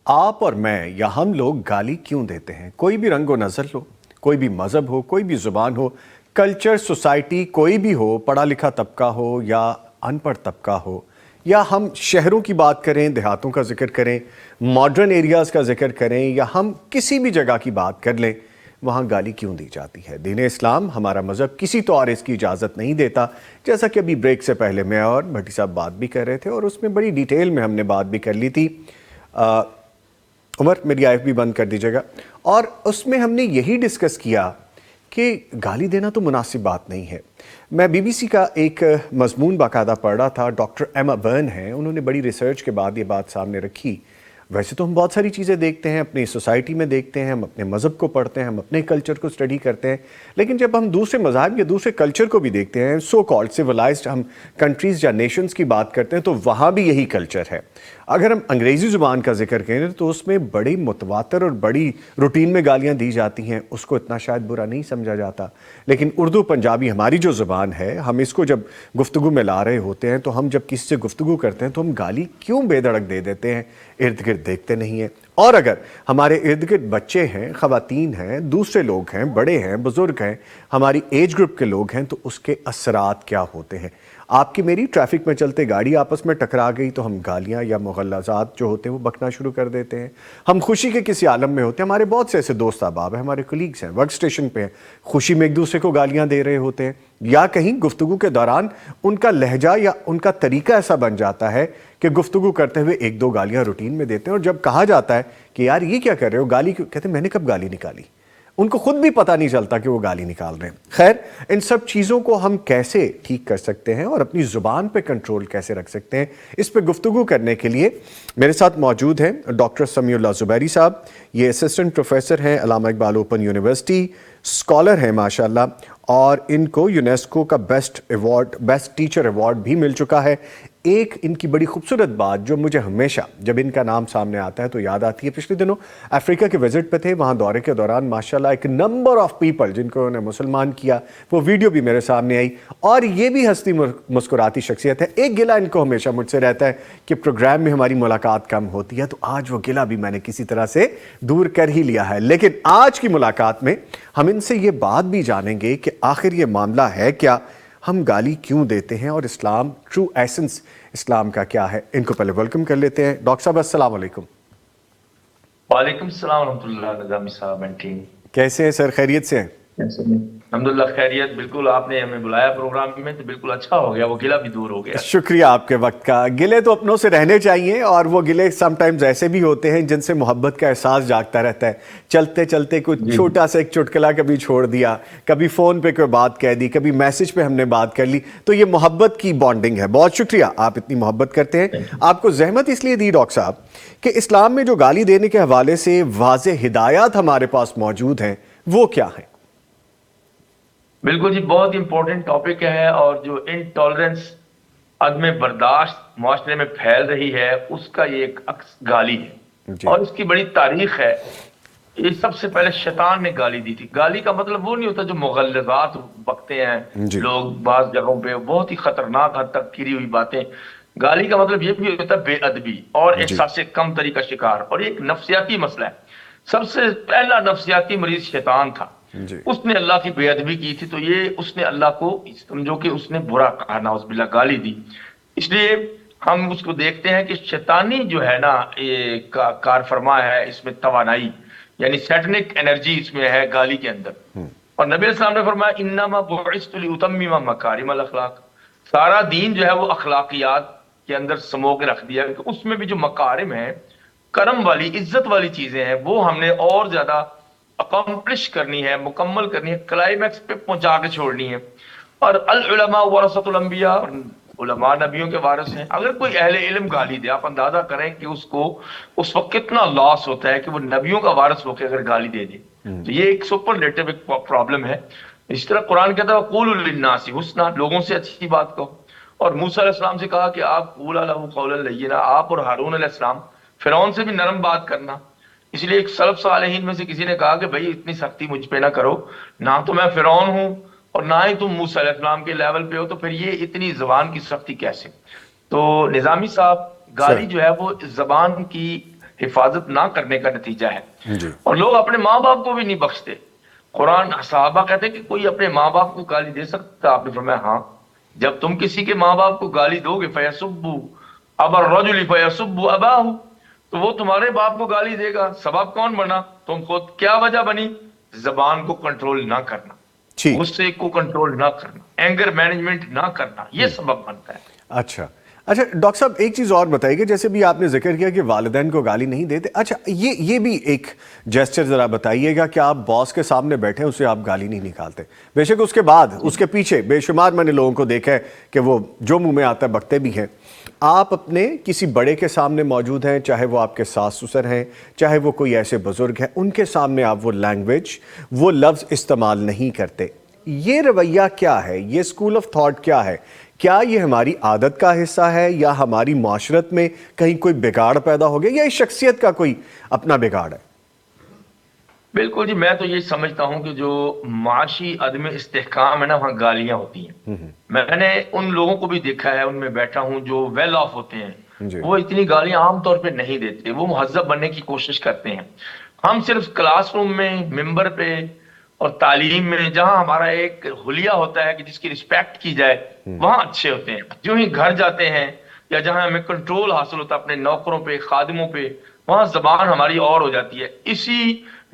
آپ اور میں یا ہم لوگ گالی کیوں دیتے ہیں؟ کوئی بھی رنگ و نسل ہو، کوئی بھی مذہب ہو، کوئی بھی زبان ہو، کلچر، سوسائٹی کوئی بھی ہو، پڑھا لکھا طبقہ ہو یا ان پڑھ طبقہ ہو، یا ہم شہروں کی بات کریں، دیہاتوں کا ذکر کریں، ماڈرن ایریاز کا ذکر کریں، یا ہم کسی بھی جگہ کی بات کر لیں، وہاں گالی کیوں دی جاتی ہے؟ دین اسلام، ہمارا مذہب کسی طور اس کی اجازت نہیں دیتا، جیسا کہ ابھی بریک سے پہلے میں اور بھٹی صاحب بات بھی کر رہے تھے اور اس میں بڑی ڈیٹیل میں ہم نے بات بھی کر لی تھی۔ عمر میری آئی ایف بھی بند کر دیجیے گا۔ اور اس میں ہم نے یہی ڈسکس کیا کہ گالی دینا تو مناسب بات نہیں ہے۔ میں بی بی سی کا ایک مضمون باقاعدہ پڑھ رہا تھا، ڈاکٹر ایما برن ہیں، انہوں نے بڑی ریسرچ کے بعد یہ بات سامنے رکھی۔ ویسے تو ہم بہت ساری چیزیں دیکھتے ہیں، اپنی سوسائٹی میں دیکھتے ہیں، ہم اپنے مذہب کو پڑھتے ہیں، ہم اپنے کلچر کو اسٹڈی کرتے ہیں، لیکن جب ہم دوسرے مذاہب یا دوسرے کلچر کو بھی دیکھتے ہیں، سو کالڈ سیولائزڈ ہم کنٹریز یا نیشنز کی بات کرتے ہیں، تو وہاں بھی یہی کلچر ہے۔ اگر ہم انگریزی زبان کا ذکر کریں تو اس میں بڑی متواتر اور بڑی روٹین میں گالیاں دی جاتی ہیں، اس کو اتنا شاید برا نہیں سمجھا جاتا۔ لیکن اردو پنجابی ہماری جو زبان ہے، ہم اس کو جب گفتگو میں لا رہے ہوتے ہیں تو ہم جب کسی سے گفتگو کرتے ہیں تو ہم گالی کیوں بے دھڑک دے دیتے ہیں؟ ارد گرد دیکھتے نہیں ہیں۔ اور اگر ہمارے ارد گرد بچے ہیں، خواتین ہیں، دوسرے لوگ ہیں، بڑے ہیں، بزرگ ہیں، ہماری ایج گروپ کے لوگ ہیں، تو اس کے اثرات کیا ہوتے ہیں؟ آپ کی میری ٹریفک میں چلتے گاڑی آپس میں ٹکرا گئی تو ہم گالیاں یا مغلظات جو ہوتے ہیں وہ بکنا شروع کر دیتے ہیں۔ ہم خوشی کے کسی عالم میں ہوتے ہیں، ہمارے بہت سے ایسے دوست احباب ہیں، ہمارے کولیگز ہیں، ورک سٹیشن پہ ہیں، خوشی میں ایک دوسرے کو گالیاں دے رہے ہوتے ہیں، یا کہیں گفتگو کے دوران ان کا لہجہ یا ان کا طریقہ ایسا بن جاتا ہے کہ گفتگو کرتے ہوئے ایک دو گالیاں روٹین میں دیتے ہیں، اور جب کہا جاتا ہے کہ یار یہ کیا کر رہے ہو، گالی کیوں، کہتے ہیں میں نے کب گالی نکالی؟ ان کو خود بھی پتہ نہیں چلتا کہ وہ گالی نکال رہے ہیں۔ خیر، ان سب چیزوں کو ہم کیسے ٹھیک کر سکتے ہیں اور اپنی زبان پہ کنٹرول کیسے رکھ سکتے ہیں، اس پہ گفتگو کرنے کے لیے میرے ساتھ موجود ہیں ڈاکٹر سمیع اللہ زبیری صاحب۔ یہ اسسٹنٹ پروفیسر ہیں علامہ اقبال اوپن یونیورسٹی، اسکالر ہیں ماشاءاللہ، اور ان کو یونیسکو کا بیسٹ ٹیچر ایوارڈ بھی مل چکا ہے۔ ایک ان کی بڑی خوبصورت بات جو مجھے ہمیشہ جب ان کا نام سامنے آتا ہے تو یاد آتی ہے، پچھلے دنوں افریقہ کے وزٹ پہ تھے، وہاں دورے کے دوران ماشاءاللہ ایک نمبر آف پیپل جن کو انہوں نے مسلمان کیا، وہ ویڈیو بھی میرے سامنے آئی، اور یہ بھی ہستی مسکراتی شخصیت ہے۔ ایک گلہ ان کو ہمیشہ مجھ سے رہتا ہے کہ پروگرام میں ہماری ملاقات کم ہوتی ہے، تو آج وہ گلہ بھی میں نے کسی طرح سے دور کر ہی لیا ہے۔ لیکن آج کی ملاقات میں ہم ان سے یہ بات بھی جانیں گے کہ آخر یہ معاملہ ہے کیا، ہم گالی کیوں دیتے ہیں، اور اسلام، ٹرو ایسنس اسلام کا کیا ہے۔ ان کو پہلے ویلکم کر لیتے ہیں۔ ڈاکٹر صاحب السلام علیکم۔ وعلیکم السلام ورحمۃ اللہ، نظامی صاحب اینڈ ٹیم، کیسے ہیں سر؟ خیریت سے ہیں؟ الحمدللہ خیریت۔ بالکل آپ نے ہمیں بلایا پروگرام میں تو بالکل اچھا ہو گیا، وہ گلہ بھی دور ہو گیا۔ شکریہ آپ کے وقت کا۔ گلے تو اپنوں سے رہنے چاہیے، اور وہ گلے سم ٹائمز ایسے بھی ہوتے ہیں جن سے محبت کا احساس جاگتا رہتا ہے۔ چلتے چلتے کچھ چھوٹا سا ایک چٹکلا کبھی چھوڑ دیا، کبھی فون پہ کوئی بات کہہ دی، کبھی میسج پہ ہم نے بات کر لی، تو یہ محبت کی بانڈنگ ہے۔ بہت شکریہ، آپ اتنی محبت کرتے ہیں۔ آپ کو زحمت اس لیے دی ڈاکٹر صاحب کہ اسلام میں جو گالی دینے کے حوالے سے واضح ہدایات ہمارے پاس موجود ہیں وہ کیا ہیں؟ بالکل جی، بہت امپورٹنٹ ٹاپک ہے، اور جو انٹالرنس، عدم برداشت معاشرے میں پھیل رہی ہے، اس کا یہ ایک عکس گالی ہے، جی اور اس کی بڑی تاریخ ہے۔ یہ سب سے پہلے شیطان نے گالی دی تھی۔ گالی کا مطلب وہ نہیں ہوتا جو مغلظات بکتے ہیں جی لوگ بعض جگہوں پہ، بہت ہی خطرناک حد تک کری ہوئی باتیں۔ گالی کا مطلب یہ بھی ہوتا ہے بے ادبی اور جی احساس کم تری کا شکار، اور یہ ایک نفسیاتی مسئلہ ہے۔ سب سے پہلا نفسیاتی مریض شیطان تھا، جی اس نے اللہ کی بے ادبی کی تھی، تو یہ اس نے اللہ کو سمجھو کہ اس نے برا کہا، نعوذ باللہ، گالی دی۔ اس لیے ہم اس کو دیکھتے ہیں کہ شیطانی جو ہے نا یہ کار فرما ہے، اس میں توانائی یعنی سیٹنک انرجی اس میں ہے گالی کے اندر۔ اور نبی علیہ السلام نے فرمایا انما بعثت لاتمم مکارم الاخلاق، سارا دین جو ہے وہ اخلاقیات کے اندر سمو کے رکھ دیا کہ اس میں بھی جو مکارم ہیں، کرم والی، عزت والی چیزیں ہیں، وہ ہم نے اور زیادہ اکمپلش کرنی ہے، مکمل کرنی ہے، کلائمیکس پہ پہنچا کے چھوڑنی ہے۔ اور العلماء ورثۃ الانبیاء، علماء نبیوں کے وارث ہیں۔ اگر کوئی اہل علم گالی دے، آپ اندازہ کریں کہ اس کو اس وقت کتنا لاس ہوتا ہے کہ وہ نبیوں کا وارث ہو کے اگر گالی دے دے، تو یہ ایک سپرلیٹو ایک پرابلم ہے۔ اس طرح قرآن کہتا ہے وَقُولُوا لِلنَّاسِ حُسْنًا، لوگوں سے اچھی بات کہو۔ اور موسیٰ علیہ السلام سے کہا کہ آپ قُولَا لَهُ قَوْلًا لَيِّنًا، آپ اور ہارون علیہ السلام فرعون سے بھی نرم بات کرنا۔ اس لیے ایک سلف صالحین میں سے کسی نے کہا کہ بھائی اتنی سختی مجھ پہ نہ کرو، نہ تو میں فرعون ہوں اور نہ ہی تم موسیٰ علیہ السلام کے لیول پہ ہو، تو پھر یہ اتنی زبان کی سختی کیسے؟ تو نظامی صاحب، سر گالی جو ہے وہ زبان کی حفاظت نہ کرنے کا نتیجہ ہے. جی اور لوگ اپنے ماں باپ کو بھی نہیں بخشتے. قرآن صحابہ کہتے ہیں کہ کوئی اپنے ماں باپ کو گالی دے سکتا؟ آپ نے فرمایا ہاں. جب تم کسی کے ماں باپ کو گالی دو گے فَيَسُبُّ أَبَا الرَّجُلِ فَيَسُبُّ أَبَاهُ، تو وہ تمہارے باپ کو گالی دے گا. سبب کون بنا؟ تم خود. کیا وجہ بنی؟ زبان کو کنٹرول نہ کرنا، ٹھیک. غصے کو کنٹرول نہ کرنا، اینگر مینجمنٹ نہ کرنا، یہ سبب بنتا ہے. اچھا اچھا ڈاکٹر صاحب ایک چیز اور بتائیے کہ جیسے بھی آپ نے ذکر کیا کہ والدین کو گالی نہیں دیتے، اچھا یہ بھی ایک جیسچر ذرا بتائیے گا کہ آپ باس کے سامنے بیٹھے اسے آپ گالی نہیں نکالتے، بے شک اس کے بعد اس کے پیچھے بے شمار میں نے لوگوں کو دیکھا ہے کہ وہ جو منہ میں آتا ہے بکتے بھی ہیں. آپ اپنے کسی بڑے کے سامنے موجود ہیں، چاہے وہ آپ کے ساس سسر ہیں، چاہے وہ کوئی ایسے بزرگ ہیں، ان کے سامنے آپ وہ لینگویج وہ لفظ استعمال نہیں کرتے. یہ رویہ کیا ہے؟ یہ اسکول آف تھاٹ کیا ہے؟ کیا یہ ہماری عادت کا حصہ ہے یا ہماری معاشرت میں کہیں کوئی بگاڑ پیدا ہو گیا یا اس شخصیت کا کوئی اپنا بگاڑ ہے؟ بالکل جی، میں تو یہ سمجھتا ہوں کہ جو معاشی عدم استحکام ہے نا، وہاں گالیاں ہوتی ہیں. میں نے ان لوگوں کو بھی دیکھا ہے، ان میں بیٹھا ہوں جو ویل آف ہوتے ہیں، جی وہ اتنی گالیاں عام طور پہ نہیں دیتے، وہ مہذب بننے کی کوشش کرتے ہیں. ہم صرف کلاس روم میں، ممبر پہ اور تعلیم میں جہاں ہمارا ایک حلیہ ہوتا ہے کہ جس کی رسپیکٹ کی جائے، وہاں اچھے ہوتے ہیں. جو ہی گھر جاتے ہیں یا جہاں ہمیں کنٹرول حاصل ہوتا ہے اپنے نوکروں پہ، خادموں پہ، وہاں زبان ہماری اور ہو جاتی ہے. اسی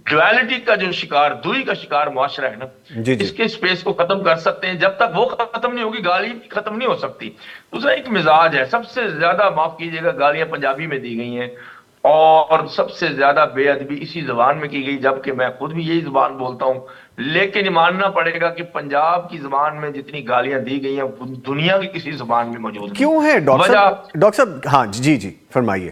ڈویلٹی کا جو شکار، دوئی کا شکار معاشرہ ہے نا، جی جی اس کے سپیس کو ختم کر سکتے ہیں. جب تک وہ ختم نہیں ہوگی، گالی ختم نہیں ہو سکتی. دوسرا ایک مزاج ہے، سب سے زیادہ معاف کیجیے گا گالیاں پنجابی میں دی گئی ہیں، اور سب سے زیادہ بے ادبی اسی زبان میں کی گئی، جبکہ میں خود بھی یہی زبان بولتا ہوں. لیکن یہ ماننا پڑے گا کہ پنجاب کی زبان میں جتنی گالیاں دی گئی ہیں وہ دنیا کی کسی زبان میں موجود نہیں. کیوں ہے ڈاکٹر صاحب؟ ہاں جی جی فرمائیے.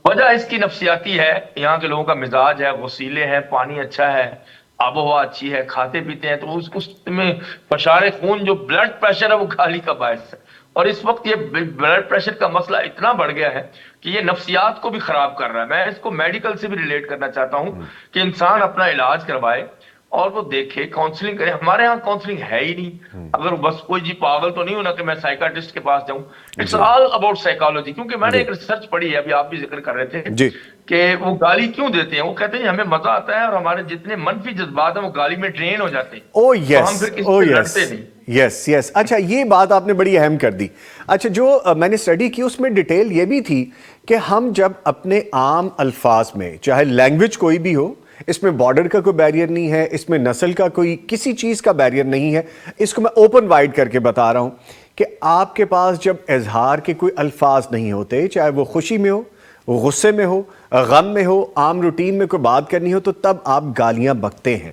وجہ اس کی نفسیاتی ہے. یہاں کے لوگوں کا مزاج ہے، وسیلے ہیں، پانی اچھا ہے، آب و ہوا اچھی ہے، کھاتے پیتے ہیں، تو اس میں فشار خون جو بلڈ پریشر ہے وہ گالی کا باعث ہے. اور اس وقت یہ بلڈ پریشر کا مسئلہ اتنا بڑھ گیا ہے کہ یہ نفسیات کو بھی خراب کر رہا ہے. میں اس کو میڈیکل سے بھی ریلیٹ کرنا چاہتا ہوں کہ انسان اپنا علاج کروائے اور وہ دیکھے، کاؤنسلنگ کرے. ہمارے ہاں کاؤنسلنگ ہے ہی نہیں. اگر بس کوئی جی پاگل تو نہیں ہونا کہ میں سائیکاٹرسٹ کے پاس جاؤں. اٹس جی آل اباؤٹ سائیکالوجی. کیونکہ میں نے جی ایک ریسرچ پڑھی ہے، ابھی آپ بھی ذکر کر رہے تھے جی کہ وہ گالی کیوں دیتے ہیں. وہ کہتے ہیں ہمیں مزہ آتا ہے اور ہمارے جتنے منفی جذبات ہیں وہ گالی میں ڈرین ہو جاتے ہیں، او تو ہم یس پھر کسی او سے یس لڑتے نہیں. یس یس. اچھا یہ بات آپ نے بڑی اہم کر دی. اچھا جو میں نے اسٹڈی کی اس میں ڈیٹیل یہ بھی تھی کہ ہم جب اپنے عام الفاظ میں، چاہے لینگویج کوئی بھی ہو، اس میں بارڈر کا کوئی بیریئر نہیں ہے، اس میں نسل کا کوئی کسی چیز کا بیریئر نہیں ہے. اس کو میں اوپن وائڈ کر کے بتا رہا ہوں کہ آپ کے پاس جب اظہار کے کوئی الفاظ نہیں ہوتے، چاہے وہ خوشی میں ہو، غصے میں ہو، غم میں ہو، عام روٹین میں کوئی بات کرنی ہو، تو تب آپ گالیاں بکتے ہیں.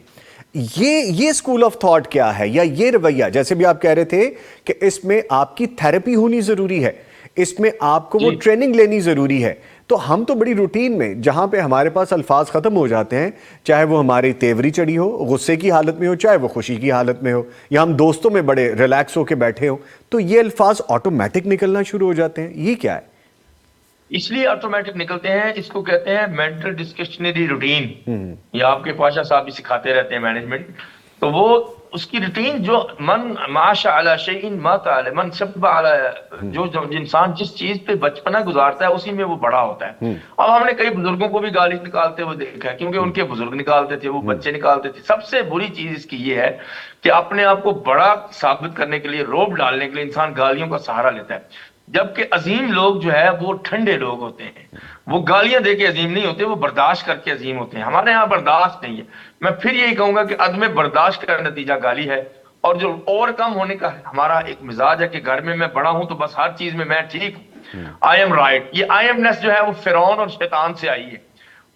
یہ اسکول آف تھاٹ کیا ہے؟ یا یہ رویہ جیسے بھی آپ کہہ رہے تھے کہ اس میں آپ کی تھیراپی ہونی ضروری ہے، اس میں آپ کو وہ جی ٹریننگ لینی ضروری ہے. تو ہم تو بڑی روٹین میں جہاں پہ ہمارے پاس الفاظ ختم ہو جاتے ہیں، چاہے وہ ہماری تیوری چڑھی ہو، غصے کی حالت میں ہو، چاہے وہ خوشی کی حالت میں ہو، یا ہم دوستوں میں بڑے ریلیکس ہو کے بیٹھے ہوں، تو یہ الفاظ آٹومیٹک نکلنا شروع ہو جاتے ہیں. یہ کیا ہے؟ اس لیے آٹومیٹک نکلتے ہیں. اس کو کہتے ہیں مینٹل ڈسکشنری روٹین. یہ آپ کے پاشا صاحب بھی سکھاتے رہتے ہیں مینجمنٹ. تو وہ اس کی روٹین جو من معاش علی شیء مات علی من شب علی، جو انسان جس چیز پہ بچپنا گزارتا ہے اسی میں وہ بڑا ہوتا ہے. اب ہم نے کئی بزرگوں کو بھی گالی نکالتے ہوئے دیکھا ہے، کیونکہ ان کے بزرگ نکالتے تھے، وہ بچے نکالتے تھے. سب سے بری چیز اس کی یہ ہے کہ اپنے آپ کو بڑا ثابت کرنے کے لیے، روب ڈالنے کے لیے انسان گالیوں کا سہارا لیتا ہے. جبکہ عظیم لوگ جو ہے وہ ٹھنڈے لوگ ہوتے ہیں، وہ گالیاں دے کے عظیم نہیں ہوتے، وہ برداشت کر کے عظیم ہوتے ہیں. ہمارے ہاں برداشت نہیں ہے. میں پھر یہی کہوں گا کہ عدم برداشت کا نتیجہ گالی ہے. اور جو اوور کم ہونے کا ہمارا ایک مزاج ہے کہ گھر میں بڑا ہوں تو بس ہر چیز میں ٹھیک ہوں، آئی ایم رائٹ. یہ آئی ایم نیس جو ہے وہ فرعون اور شیطان سے آئی ہے.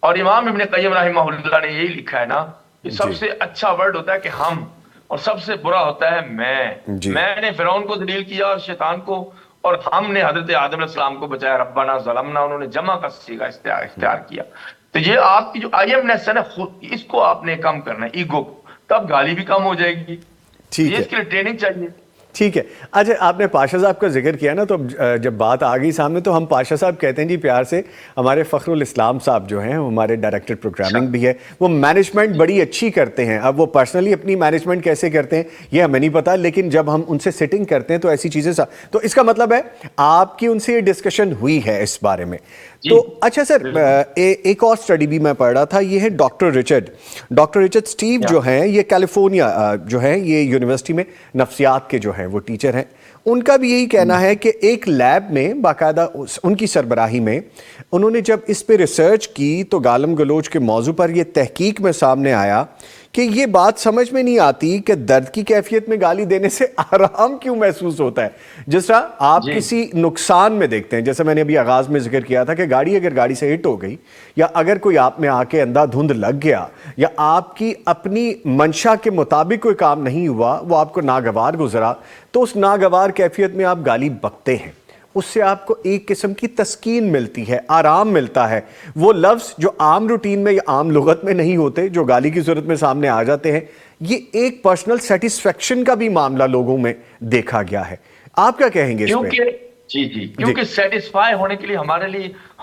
اور امام ابن قیم رحمہ اللہ نے یہی لکھا ہے نا کہ سب جی سے اچھا ورڈ ہوتا ہے کہ ہم، اور سب سے برا ہوتا ہے میں. جی میں نے فرعون کو ذلیل کیا اور شیطان کو، اور ہم نے حضرت آدم علیہ السلام کو بچایا. ربنا ظلمنا، انہوں نے جمع کا صیغہ اختیار کیا. تو یہ آپ کی جو آئی ایم نیس ہے نا، خود اس کو آپ نے کم کرنا ہے، ایگو کو، تب گالی بھی کم ہو جائے گی. یہ ٹھیک ہے اس کے لیے ٹریننگ چاہیے. ٹھیک ہے. اچھا آپ نے پاشا صاحب کا ذکر کیا نا، تو جب بات آ گئی سامنے تو ہم پاشا صاحب کہتے ہیں جی پیار سے. ہمارے فخر الاسلام صاحب جو ہیں ہمارے ڈائریکٹر پروگرامنگ بھی ہے، وہ مینجمنٹ بڑی اچھی کرتے ہیں. اب وہ پرسنلی اپنی مینجمنٹ کیسے کرتے ہیں یہ ہمیں نہیں پتا، لیکن جب ہم ان سے سٹنگ کرتے ہیں تو ایسی چیزیں تو اس کا مطلب ہے آپ کی ان سے یہ ڈسکشن ہوئی ہے اس بارے میں. تو اچھا سر، ایک اور سٹڈی بھی میں پڑھ رہا تھا، یہ ہے ڈاکٹر رچرڈ سٹیو جو ہیں، یہ کیلیفورنیا جو ہے، یہ یونیورسٹی میں نفسیات کے جو ہیں وہ ٹیچر ہیں. ان کا بھی یہی کہنا ہے کہ ایک لیب میں باقاعدہ ان کی سربراہی میں انہوں نے جب اس پہ ریسرچ کی تو گالم گلوچ کے موضوع پر یہ تحقیق میں سامنے آیا کہ یہ بات سمجھ میں نہیں آتی کہ درد کی کیفیت میں گالی دینے سے آرام کیوں محسوس ہوتا ہے. جس طرح آپ کسی نقصان میں دیکھتے ہیں، جیسے میں نے ابھی آغاز میں ذکر کیا تھا کہ اگر گاڑی سے ہٹ ہو گئی، یا اگر کوئی آپ میں آ کے اندھا دھند لگ گیا، یا آپ کی اپنی منشا کے مطابق کوئی کام نہیں ہوا، وہ آپ کو ناگوار گزرا، تو اس ناگوار کیفیت میں آپ گالی بکتے ہیں. اس سے آپ کو ایک قسم کی تسکین ملتی ہے، آرام ملتا ہے. وہ لفظ جو عام روٹین میں یا عام لغت میں نہیں ہوتے، جو گالی کی صورت میں سامنے آ جاتے ہیں، یہ ایک پرسنل سیٹسفیکشن کا بھی معاملہ لوگوں میں دیکھا گیا ہے. آپ کیا کہیں گے اس پہ؟ کیونکہ سیٹسفائی ہونے کے لیے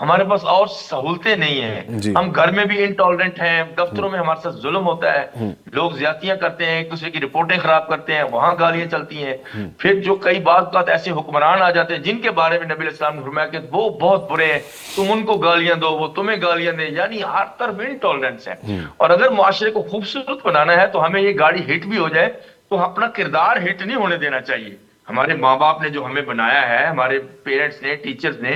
ہمارے پاس اور سہولتیں نہیں ہیں. ہم گھر میں بھی انٹالرنٹ ہیں، دفتروں میں ہمارے ساتھ ظلم ہوتا ہے، لوگ زیادتیاں کرتے ہیں، ایک دوسرے کی رپورٹیں خراب کرتے ہیں، وہاں گالیاں چلتی ہیں. پھر جو کئی بات ایسے حکمران آ جاتے ہیں جن کے بارے میں نبی علیہ السلام نے فرمایا کہ وہ بہت برے ہیں، تم ان کو گالیاں دو، وہ تمہیں گالیاں دیں. یعنی ہر طرف انٹالرنس ہے. اور اگر معاشرے کو خوبصورت بنانا ہے تو ہمیں یہ گاڑی ہٹ بھی ہو جائے تو اپنا کردار ہٹ نہیں ہونے دینا چاہیے. ہمارے ماں باپ نے جو ہمیں بنایا ہے، ہمارے پیرنٹس نے، ٹیچرز نے،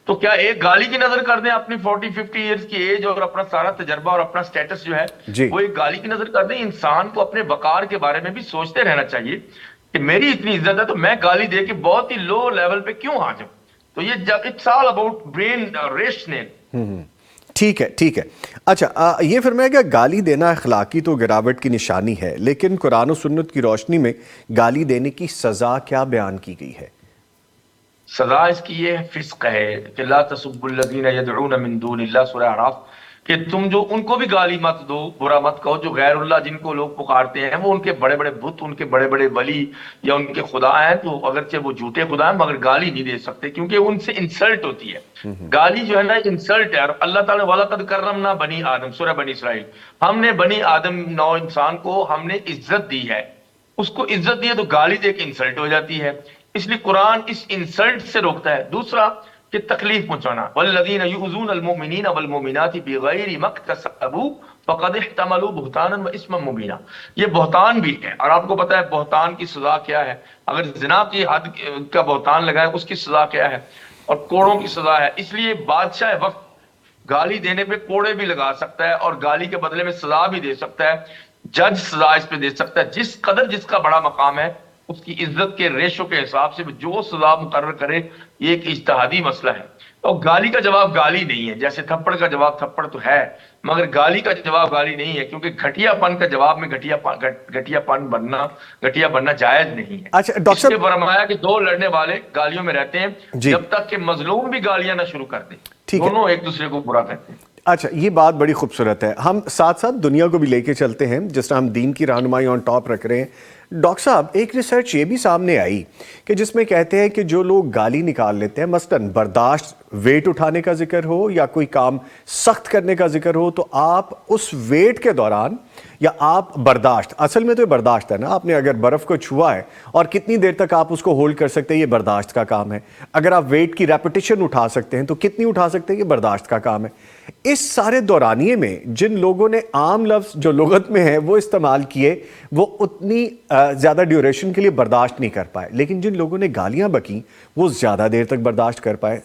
تو کیا ایک گالی کی نظر کر دیں اپنی 40-50 ایئرز کی ایج اور اپنا سارا تجربہ اور اپنا سٹیٹس جو ہے وہ ایک گالی کی نظر کر دیں؟ انسان کو اپنے وقار کے بارے میں بھی سوچتے رہنا چاہیے کہ میری اتنی عزت ہے تو میں گالی دے کے بہت ہی لو لیول پہ کیوں آ جاؤں. تو یہ it's all about brain rational. ٹھیک ہے. اچھا یہ فرمایا کہ گالی دینا اخلاقی تو گراوٹ کی نشانی ہے، لیکن قرآن و سنت کی روشنی میں گالی دینے کی سزا کیا بیان کی گئی ہے؟ سزا اس کی یہ فسق ہے کہ لا تسبوا الذین یدعون من دون اللہ، سورہ اعراف، کہ تم جو ان کو بھی گالی مت دو، برا مت کہو، جو غیر اللہ جن کو لوگ پکارتے ہیں، وہ ان کے بڑے بڑے بت، ان کے بڑے بڑے ولی یا ان کے خدا ہیں، تو اگرچہ وہ جھوٹے خدا ہیں مگر گالی نہیں دے سکتے کیونکہ ان سے انسلٹ ہوتی ہے. گالی جو ہے نا انسلٹ ہے. اور اللہ تعالیٰ وَلَقَدْ كَرَّمْنَا بَنِي آدم، سورہ بنی اسرائیل، ہم نے بنی آدم نو انسان کو ہم نے عزت دی ہے. اس کو عزت دی ہے تو گالی دے کے انسلٹ ہو جاتی ہے. اس لیے قرآن اس انسلٹ سے روکتا ہے. دوسرا کہ تکلیف پہنچانا، والذین یؤذون المؤمنین والمؤمنات بغیر ما اکتسبوا فقد احتملوا بہتانا واثما مبینا. یہ بہتان بھی ہے، اور آپ کو پتا ہے بہتان کی سزا کیا ہے. اگر زنا کی حد کا بہتان لگائے اس کی سزا کیا ہے، اور کوڑوں کی سزا ہے. اس لیے بادشاہ وقت گالی دینے پہ کوڑے بھی لگا سکتا ہے اور گالی کے بدلے میں سزا بھی دے سکتا ہے. جج سزا اس پہ دے سکتا ہے. جس قدر جس کا بڑا مقام ہے اس کی عزت کے ریشو کے حساب سے جو سزا مقرر کرے، یہ ایک اجتہادی مسئلہ ہے. اور گالی کا جواب گالی نہیں ہے، جیسے تھپڑ کا جواب تھپڑ تو ہے مگر گالی کا جواب گالی نہیں ہے، کیونکہ گھٹیا پن کا جواب میں گھٹیا بننا جائز نہیں ہے. اچھا ڈاکٹر صاحب فرمایا کہ دو لڑنے والے گالیوں میں رہتے ہیں جب تک کہ مظلوم بھی گالیاں نہ شروع کر دیں، دونوں ایک دوسرے کو برا کہتے ہیں. اچھا یہ بات بڑی خوبصورت ہے. ہم ساتھ ساتھ دنیا کو بھی لے کے چلتے ہیں، جس طرح ہم دین کی رہنمائی آن ٹاپ رکھ رہے ہیں. ڈاکٹر صاحب ایک ریسرچ یہ بھی سامنے آئی کہ جس میں کہتے ہیں کہ جو لوگ گالی نکال لیتے ہیں، مثلاً برداشت، ویٹ اٹھانے کا ذکر ہو یا کوئی کام سخت کرنے کا ذکر ہو، تو آپ اس ویٹ کے دوران یا آپ برداشت، اصل میں تو یہ برداشت ہے نا، آپ نے اگر برف کو چھوا ہے اور کتنی دیر تک آپ اس کو ہولڈ کر سکتے ہیں، یہ برداشت کا کام ہے. اگر آپ ویٹ کی ریپیٹیشن اٹھا سکتے ہیں تو کتنی اٹھا سکتے ہیں، یہ برداشت کا کام ہے. اس سارے دورانیے میں جن لوگوں نے عام لفظ جو لغت میں ہے وہ استعمال کیے، وہ اتنی زیادہ ڈیوریشن کے لیے برداشت نہیں کر پائے، لیکن جن لوگوں نے گالیاں بکیں وہ زیادہ دیر تک برداشت کر پائے.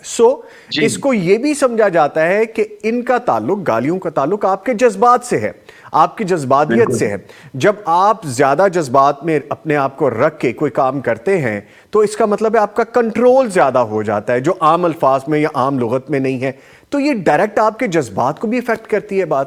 اس کو یہ بھی سمجھا جاتا ہے کہ ان کا تعلق، گالیوں کا تعلق آپ کے جذبات سے ہے، آپ کی جذباتیت سے ہے. جب آپ زیادہ جذبات میں اپنے آپ کو رکھ کے کوئی کام کرتے ہیں تو اس کا مطلب ہے آپ کا کنٹرول زیادہ ہو جاتا ہے، جو عام الفاظ میں یا عام لغت میں نہیں ہے. تو یہ ڈائریکٹ آپ کے جذبات کو بھی افیکٹ کرتی ہے بات.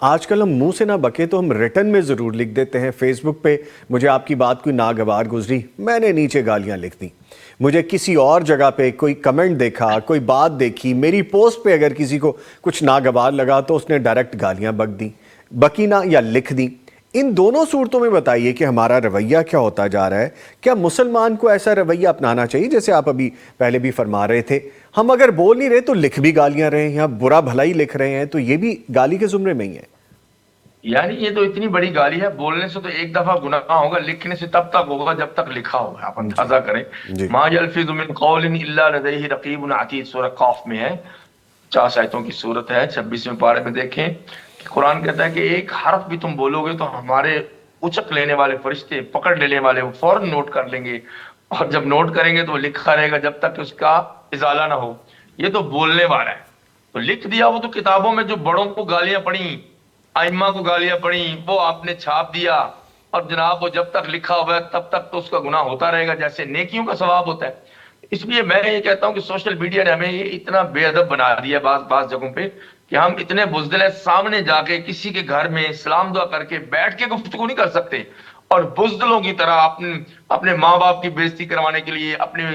آج کل ہم منہ سے نہ بکے تو ہم ریٹن میں ضرور لکھ دیتے ہیں. فیس بک پہ مجھے آپ کی بات کوئی ناگوار گزری، میں نے نیچے گالیاں لکھ دیں. مجھے کسی اور جگہ پہ کوئی کمنٹ دیکھا، کوئی بات دیکھی، میری پوسٹ پہ اگر کسی کو کچھ ناگوار لگا تو اس نے ڈائریکٹ گالیاں بکی نہ یا لکھ دیں. ان دونوں صورتوں میں بتائیے کہ ہمارا رویہ کیا ہوتا جا رہا ہے؟ کیا مسلمان کو ایسا رویہ اپنانا چاہیے جیسے آپ ابھی پہلے بھی فرما رہے تھے، ہم اگر بول نہیں رہے تو لکھ بھی گالیاں رہے ہیں یا برا بھلا ہی لکھ رہے ہیں تو یہ بھی گالی کے زمرے میں ہی ہے؟ یعنی یہ تو اتنی بڑی گالی ہے، بولنے سے تو ایک دفعہ گناہ ہوگا، لکھنے سے تب تک ہوگا جب تک لکھا ہوگا. آپ اندازہ کریں، جی ما یلفظ من قول الا لدیہ رقیب عتید، سورہ قاف میں ہے، 50 آیتوں کی صورت ہے، 26ویں پارے میں دیکھیں کہ قرآن کہتا ہے کہ ایک حرف بھی تم بولو گے تو ہمارے اچک لینے والے فرشتے، پکڑ لینے والے، وہ فوراً نوٹ کر لیں گے، اور جب نوٹ کریں گے تو وہ لکھا رہے گا جب تک کہ اس کا ازالہ نہ ہو. یہ تو بولنے والا ہے، تو لکھ دیا. وہ تو کتابوں میں جو بڑوں کو گالیاں پڑیں، ائمہ کو گالیاں پڑیں، وہ آپ نے چھاپ دیا، اور جناب وہ جب تک لکھا ہوا ہے تب تک تو اس کا گناہ ہوتا رہے گا، جیسے نیکیوں کا ثواب ہوتا ہے. اس لیے میں یہ کہتا ہوں کہ سوشل میڈیا نے ہمیں یہ اتنا بے ادب بنا دیا بعض جگہوں پہ کہ ہم اتنے بزدل ہیں، سامنے جا کے کسی کے گھر میں سلام دعا کر کے بیٹھ کے گفتگو نہیں کر سکتے، اور بزدلوں کی طرح اپنے ماں باپ کی بےزتی کروانے کے لیے، اپنے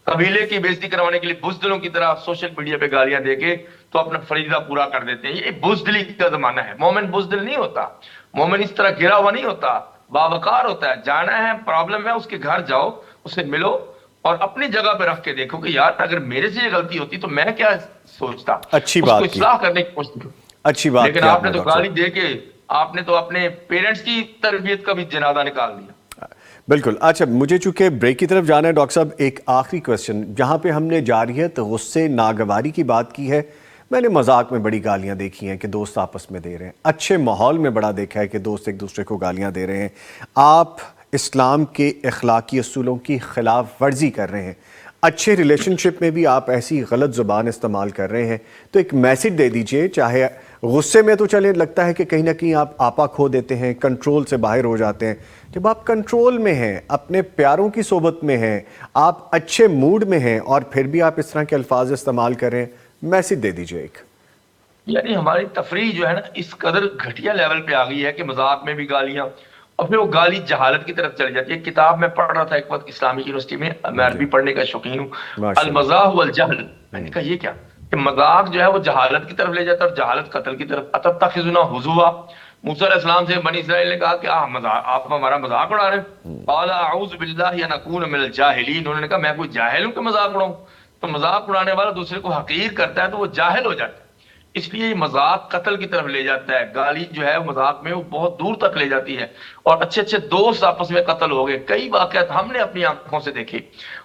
قبیلے کی بےزتی کروانے کے لیے بزدلوں کی طرح سوشل میڈیا پہ گالیاں دے کے تو اپنا فریضہ پورا کر دیتے ہیں. یہ بزدلی کا زمانہ ہے. مومن بزدل نہیں ہوتا، مومن اس طرح گرا ہوا نہیں ہوتا، باوقار ہوتا ہے. جانا ہے، پرابلم ہے، اس کے گھر جاؤ، اسے ملو، اور اپنی جگہ پہ رکھ کے دیکھو کہ یار اگر میرے سے یہ غلطی ہوتی تو میں کیا سوچتا، اچھی اس کو بات کی، اصلاح کرنے کی کوشش کرو. اچھی بات لیکن کی آپ آپ نے نے تو ڈاکٹر گالی صاحب. دے کے آپ نے تو اپنے پیرنٹس کی تربیت کا بھی جنازہ نکال دیا. بالکل. اچھا مجھے چونکہ بریک کی طرف جانا ہے ڈاکٹر صاحب، ایک آخری کویسچن، جہاں پہ ہم نے جارحیت، غصے، ناگواری کی بات کی ہے. میں نے مذاق میں بڑی گالیاں دیکھی ہیں کہ دوست آپس میں دے رہے ہیں، اچھے ماحول میں بڑا دیکھا ہے کہ دوست ایک دوسرے کو گالیاں دے رہے ہیں. آپ اسلام کے اخلاقی اصولوں کی خلاف ورزی کر رہے ہیں، اچھے ریلیشن شپ میں بھی آپ ایسی غلط زبان استعمال کر رہے ہیں، تو ایک میسج دے دیجئے. چاہے غصے میں تو چلے لگتا ہے کہ کہیں نہ کہیں آپ آپا کھو دیتے ہیں، کنٹرول سے باہر ہو جاتے ہیں. جب آپ کنٹرول میں ہیں، اپنے پیاروں کی صحبت میں ہیں، آپ اچھے موڈ میں ہیں، اور پھر بھی آپ اس طرح کے الفاظ استعمال کر رہے ہیں، میسج دے دیجئے ایک. یعنی ہماری تفریح جو ہے نا اس قدر گھٹیا لیول پہ آ گئی ہے کہ مذاق میں بھی گالیاں، اور پھر وہ گالی جہالت کی طرف چلی جاتی ہے. کتاب میں پڑھ رہا تھا ایک وقت اسلامک یونیورسٹی میں جی عربی پڑھنے کا شوقین ہوں، ماشاء اللہ. المزاح والجہل. میں نے کہا یہ کیا کہ مذاق جو ہے وہ جہالت کی طرف لے جاتا ہے، اور جہالت قتل کی طرف. اتتخذون ہزوا، موسیٰ علیہ السلام سے بنی اسرائیل نے کہا کہ آپ ہمارا مذاق اڑا رہے ہیں. قال اعوذ باللہ ان اکون من الجاہلین، انہوں نے کہا میں کوئی جاہل ہوں کہ مذاق اڑاؤں. تو مذاق اڑانے والا دوسرے کو حقیر کرتا ہے تو وہ جاہل ہو جاتا ہے. اس لیے یہ مذاق قتل کی طرف لے جاتا ہے. گالی جو ہے مذاق میں وہ بہت دور تک لے جاتی ہے، اور اچھے اچھے دوست آپس میں قتل ہو گئے. کئی واقعات ہم نے اپنی آنکھوں سے دیکھے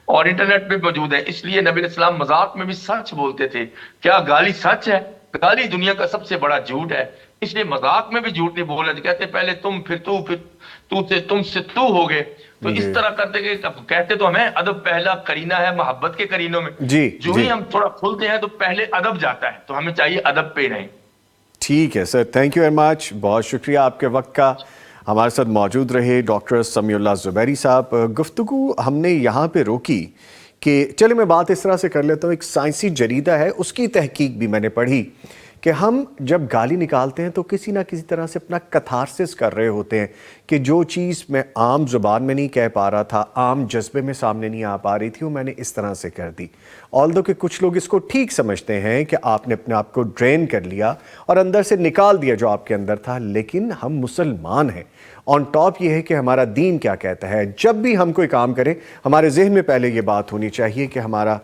اور انٹرنیٹ پہ موجود ہے. اس لیے نبی علیہ السلام مذاق میں بھی سچ بولتے تھے. کیا گالی سچ ہے؟ گالی دنیا کا سب سے بڑا جھوٹ ہے. اس لیے مذاق میں بھی جھوٹ نہیں بولنا. کہتے پہلے تم، پھر تو، پھر تم سے تو ہو گئے. تو اس جی طرح کرتے کہ کہتے تو ہمیں ادب پہلا کرینہ ہے محبت کے کرینوں میں. جی جو جی ہی ہم تھوڑا کھلتے ہیں تو پہلے ادب جاتا ہے. تو ہمیں چاہیے ادب پہ رہیں. ٹھیک ہے سر، تھینک یو ویری مچ، بہت شکریہ آپ کے وقت کا. ہمارے ساتھ موجود رہے ڈاکٹر سمیع اللہ زبیری صاحب. گفتگو ہم نے یہاں پہ روکی کہ چلے میں بات اس طرح سے کر لیتا ہوں، ایک سائنسی جریدہ ہے، اس کی تحقیق بھی میں نے پڑھی کہ ہم جب گالی نکالتے ہیں تو کسی نہ کسی طرح سے اپنا کتھارسس کر رہے ہوتے ہیں کہ جو چیز میں عام زبان میں نہیں کہہ پا رہا تھا، عام جذبے میں سامنے نہیں آ پا رہی تھی، وہ میں نے اس طرح سے کر دی. آلدو کہ کچھ لوگ اس کو ٹھیک سمجھتے ہیں کہ آپ نے اپنے آپ کو ڈرین کر لیا اور اندر سے نکال دیا جو آپ کے اندر تھا، لیکن ہم مسلمان ہیں. آن ٹاپ یہ ہے کہ ہمارا دین کیا کہتا ہے. جب بھی ہم کوئی کام کریں ہمارے ذہن میں پہلے یہ بات ہونی چاہیے کہ ہمارا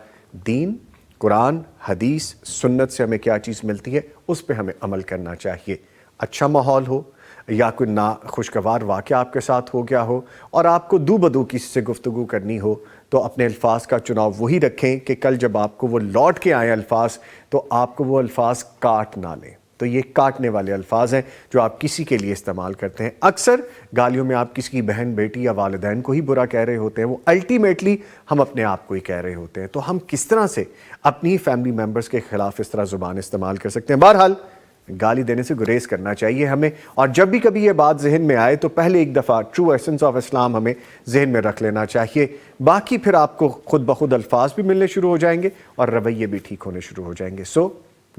دین، قرآن، حدیث، سنت سے ہمیں کیا چیز ملتی ہے، اس پہ ہمیں عمل کرنا چاہیے. اچھا ماحول ہو یا کوئی ناخوشگوار واقعہ آپ کے ساتھ ہو گیا ہو اور آپ کو دو بدو کسی سے گفتگو کرنی ہو تو اپنے الفاظ کا چناؤ وہی رکھیں کہ کل جب آپ کو وہ لوٹ کے آئیں الفاظ تو آپ کو وہ الفاظ کاٹ نہ لیں. تو یہ کاٹنے والے الفاظ ہیں جو آپ کسی کے لیے استعمال کرتے ہیں. اکثر گالیوں میں آپ کسی کی بہن، بیٹی یا والدین کو ہی برا کہہ رہے ہوتے ہیں، وہ الٹیمیٹلی ہم اپنے آپ کو ہی کہہ رہے ہوتے ہیں. تو ہم کس طرح سے اپنی فیملی ممبرز کے خلاف اس طرح زبان استعمال کر سکتے ہیں؟ بہرحال گالی دینے سے گریز کرنا چاہیے ہمیں، اور جب بھی کبھی یہ بات ذہن میں آئے تو پہلے ایک دفعہ ٹرو ایسنس آف اسلام ہمیں ذہن میں رکھ لینا چاہیے. باقی پھر آپ کو خود بخود الفاظ بھی ملنے شروع ہو جائیں گے اور رویے بھی ٹھیک ہونے شروع ہو جائیں گے. سو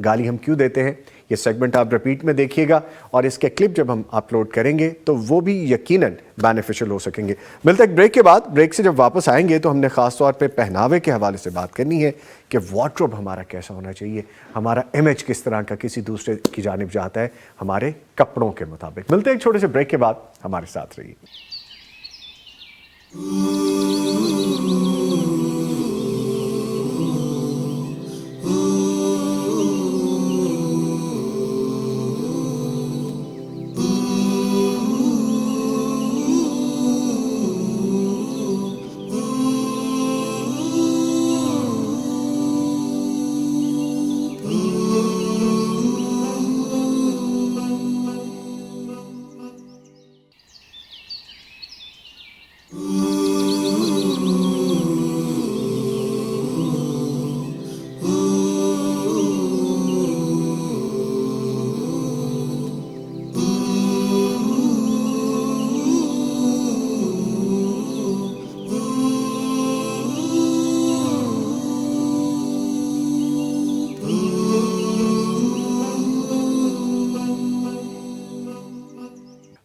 گالی ہم کیوں دیتے ہیں. یہ سیگمنٹ آپ ریپیٹ میں دیکھیے گا اور اس کے کلپ جب ہم اپلوڈ کریں گے تو وہ بھی یقیناً بینیفیشل ہو سکیں گے. ملتا ہے ایک بریک کے بعد. بریک سے جب واپس آئیں گے تو ہم نے خاص طور پہ پہناوے کے حوالے سے بات کرنی ہے کہ وارڈروب ہمارا کیسا ہونا چاہیے, ہمارا امیج کس طرح کا کسی دوسرے کی جانب جاتا ہے ہمارے کپڑوں کے مطابق. ملتے ہیں ایک چھوٹے سے بریک کے بعد, ہمارے ساتھ رہیے.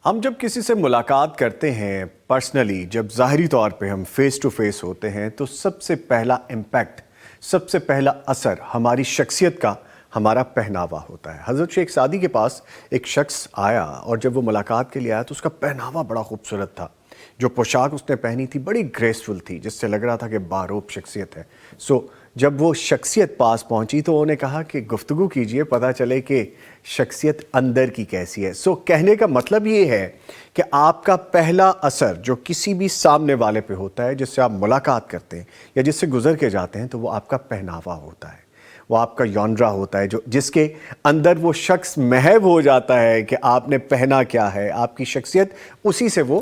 ہم جب کسی سے ملاقات کرتے ہیں پرسنلی, جب ظاہری طور پہ ہم فیس ٹو فیس ہوتے ہیں تو سب سے پہلا امپیکٹ, سب سے پہلا اثر ہماری شخصیت کا ہمارا پہناوا ہوتا ہے. حضرت شیخ سعدی کے پاس ایک شخص آیا اور جب وہ ملاقات کے لیے آیا تو اس کا پہناوا بڑا خوبصورت تھا. جو پوشاک اس نے پہنی تھی بڑی گریسفل تھی, جس سے لگ رہا تھا کہ باروب شخصیت ہے. جب وہ شخصیت پاس پہنچی تو انہوں نے کہا کہ گفتگو کیجئے, پتہ چلے کہ شخصیت اندر کی کیسی ہے. کہنے کا مطلب یہ ہے کہ آپ کا پہلا اثر جو کسی بھی سامنے والے پہ ہوتا ہے, جس سے آپ ملاقات کرتے ہیں یا جس سے گزر کے جاتے ہیں, تو وہ آپ کا پہناوا ہوتا ہے, وہ آپ کا یونڈرا ہوتا ہے, جس کے اندر وہ شخص محو ہو جاتا ہے کہ آپ نے پہنا کیا ہے. آپ کی شخصیت اسی سے وہ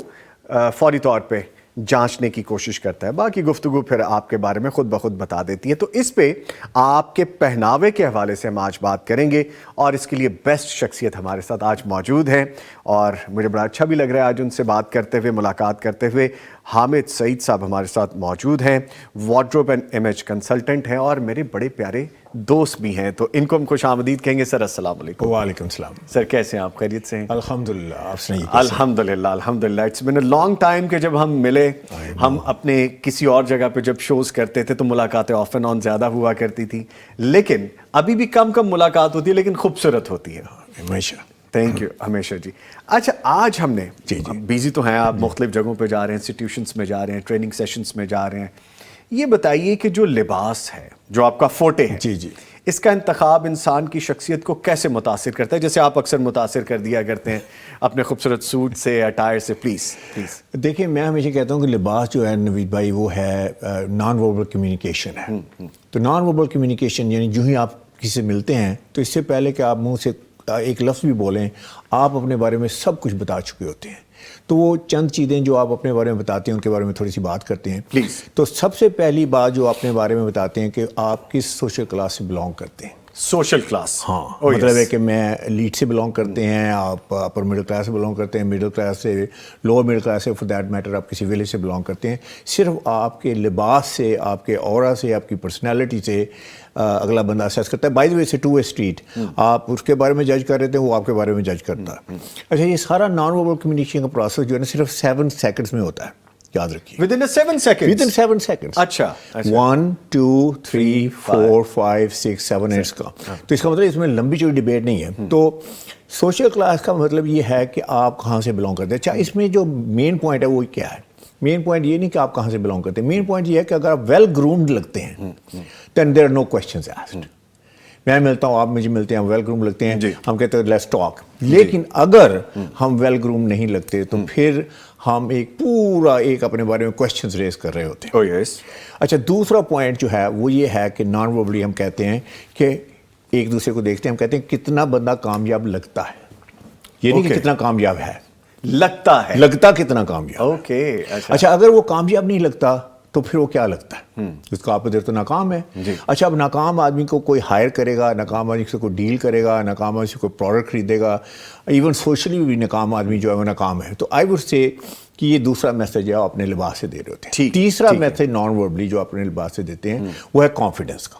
فوری طور پہ جانچنے کی کوشش کرتا ہے. باقی گفتگو پھر آپ کے بارے میں خود بخود بتا دیتی ہے. تو اس پہ آپ کے پہناوے کے حوالے سے ہم آج بات کریں گے اور اس کے لیے بیسٹ شخصیت ہمارے ساتھ آج موجود ہیں اور مجھے بڑا اچھا بھی لگ رہا ہے آج ان سے بات کرتے ہوئے, ملاقات کرتے ہوئے. حامد سعید صاحب ہمارے ساتھ موجود ہیں, وارڈروب اینڈ امیج کنسلٹنٹ ہیں اور میرے بڑے پیارے دوست بھی ہیں. تو ان کو ہم خوش آمدید کہیں گے. سر السلام علیکم. وعلیکم السلام. سر کیسے ہیں آپ, خیریت سے ہیں؟ الحمدللہ. آپ سنائیے. الحمدللہ. It's been a long time کہ جب ہم ملے. ہم اپنے کسی اور جگہ پہ جب شوز کرتے تھے تو ملاقاتیں آف اینڈ آن زیادہ ہوا کرتی تھی, لیکن ابھی بھی کم ملاقات ہوتی ہے لیکن خوبصورت ہوتی ہے. ہمیشہ. Thank you. ہمیشہ جی. اچھا, آج ہم نے بیزی تو ہیں آپ, مختلف جگہوں پہ جا رہے ہیں, انسٹیٹیوشنس میں جا رہے ہیں, ٹریننگ سیشنز میں جا رہے ہیں. یہ بتائیے کہ جو لباس ہے, جو آپ کا فوٹے ہے, جی اس کا انتخاب انسان کی شخصیت کو کیسے متاثر کرتا ہے؟ جیسے آپ اکثر متاثر کر دیا کرتے ہیں اپنے خوبصورت سوٹ سے, اٹائر سے. پلیز. دیکھیں, میں ہمیشہ کہتا ہوں کہ لباس جو ہے نوید بھائی وہ ہے نان وربل کمیونیکیشن ہے. تو نان وربل کمیونیکیشن یعنی جو ہی آپ کسی سے ملتے ہیں تو اس سے پہلے کہ آپ منہ سے ایک لفظ بھی بولیں, آپ اپنے بارے میں سب کچھ بتا چکے ہوتے ہیں. تو وہ چند چیزیں جو آپ اپنے بارے میں بتاتے ہیں ان کے بارے میں تھوڑی سی بات کرتے ہیں پلیز. تو سب سے پہلی بات جو اپنے بارے میں بتاتے ہیں کہ آپ کس سوشل کلاس سے بلانگ کرتے ہیں. Social class. ہاں, مطلب ہے کہ میں لیڈ سے بلانگ کرتے ہیں, آپ اپر مڈل کلاس سے بلانگ کرتے ہیں, مڈل کلاس سے, لوور مڈل کلاس سے, فور دیٹ میٹر آپ کسی ویلیج سے بلانگ کرتے ہیں. صرف آپ کے لباس سے, آپ کے اورا سے, آپ کی پرسنالٹی سے اگلا بندہ اسیس کرتا ہے. بائی دی وے سے ٹو وے اسٹریٹ, آپ اس کے بارے میں جج کر رہے تھے, وہ آپ کے بارے میں جج کرتا ہے. اچھا, یہ سارا نان وربل کمیونیکیشن کا پروسیس جو ہے نا صرف 7 سیکنڈز میں ہوتا ہے, یاد رکھیے. Within 7 seconds. Within 7 seconds. اچھا. 1 2 3 4 5 6 7 8 کا. تو اس کا مطلب اس میں لمبی چوڑی ڈیبیٹ نہیں ہے. تو سوشل کلاس کا مطلب یہ ہے کہ آپ کہاں سے بلانگ کرتے ہیں. اچھا, اس میں جو مین پوائنٹ ہے وہ کیا ہے؟ مین پوائنٹ یہ نہیں کہ آپ کہاں سے بلانگ کرتے ہیں. مین پوائنٹ یہ ہے کہ اگر آپ ویل گرومڈ لگتے ہیں then there are no questions asked. میں ملتا ہوں, آپ مجھے ملتے ہیں, ہم ویل گروم لگتے ہیں, ہم کہتے ہیں لیٹس ٹاک. لیکن اگر ہم ویل گروم نہیں لگتے تو پھر ہم ایک اپنے بارے میں کوسچنز ریز کر رہے ہوتے ہیں. اچھا, دوسرا پوائنٹ جو ہے وہ یہ ہے کہ نان وربلی ہم کہتے ہیں کہ ایک دوسرے کو دیکھتے ہیں, ہم کہتے ہیں کتنا بندہ کامیاب لگتا ہے, یہ نہیں کہ کتنا کامیاب ہے, لگتا کتنا کامیاب. اوکے. اچھا, اگر وہ کامیاب نہیں لگتا تو پھر وہ کیا لگتا ہے؟ اس کا آپ ادھر تو ناکام ہے. اچھا, اب ناکام آدمی کو کوئی ہائر کرے گا, ناکام آدمی سے کوئی ڈیل کرے گا, ناکام آدمی سے کوئی پروڈکٹ خریدے گا, ایون سوشلی بھی ناکام آدمی جو ہے وہ ناکام ہے. تو آئی وڈ سے کہ یہ دوسرا میسج ہے آپ اپنے لباس سے دے رہے ہوتے ہیں. تیسرا میسج نان وربلی جو اپنے لباس سے دیتے ہیں وہ ہے کانفیڈنس کا.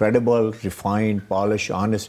credible, refined, polished, honest.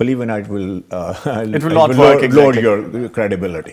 believe in it will not work lower exactly। your credibility।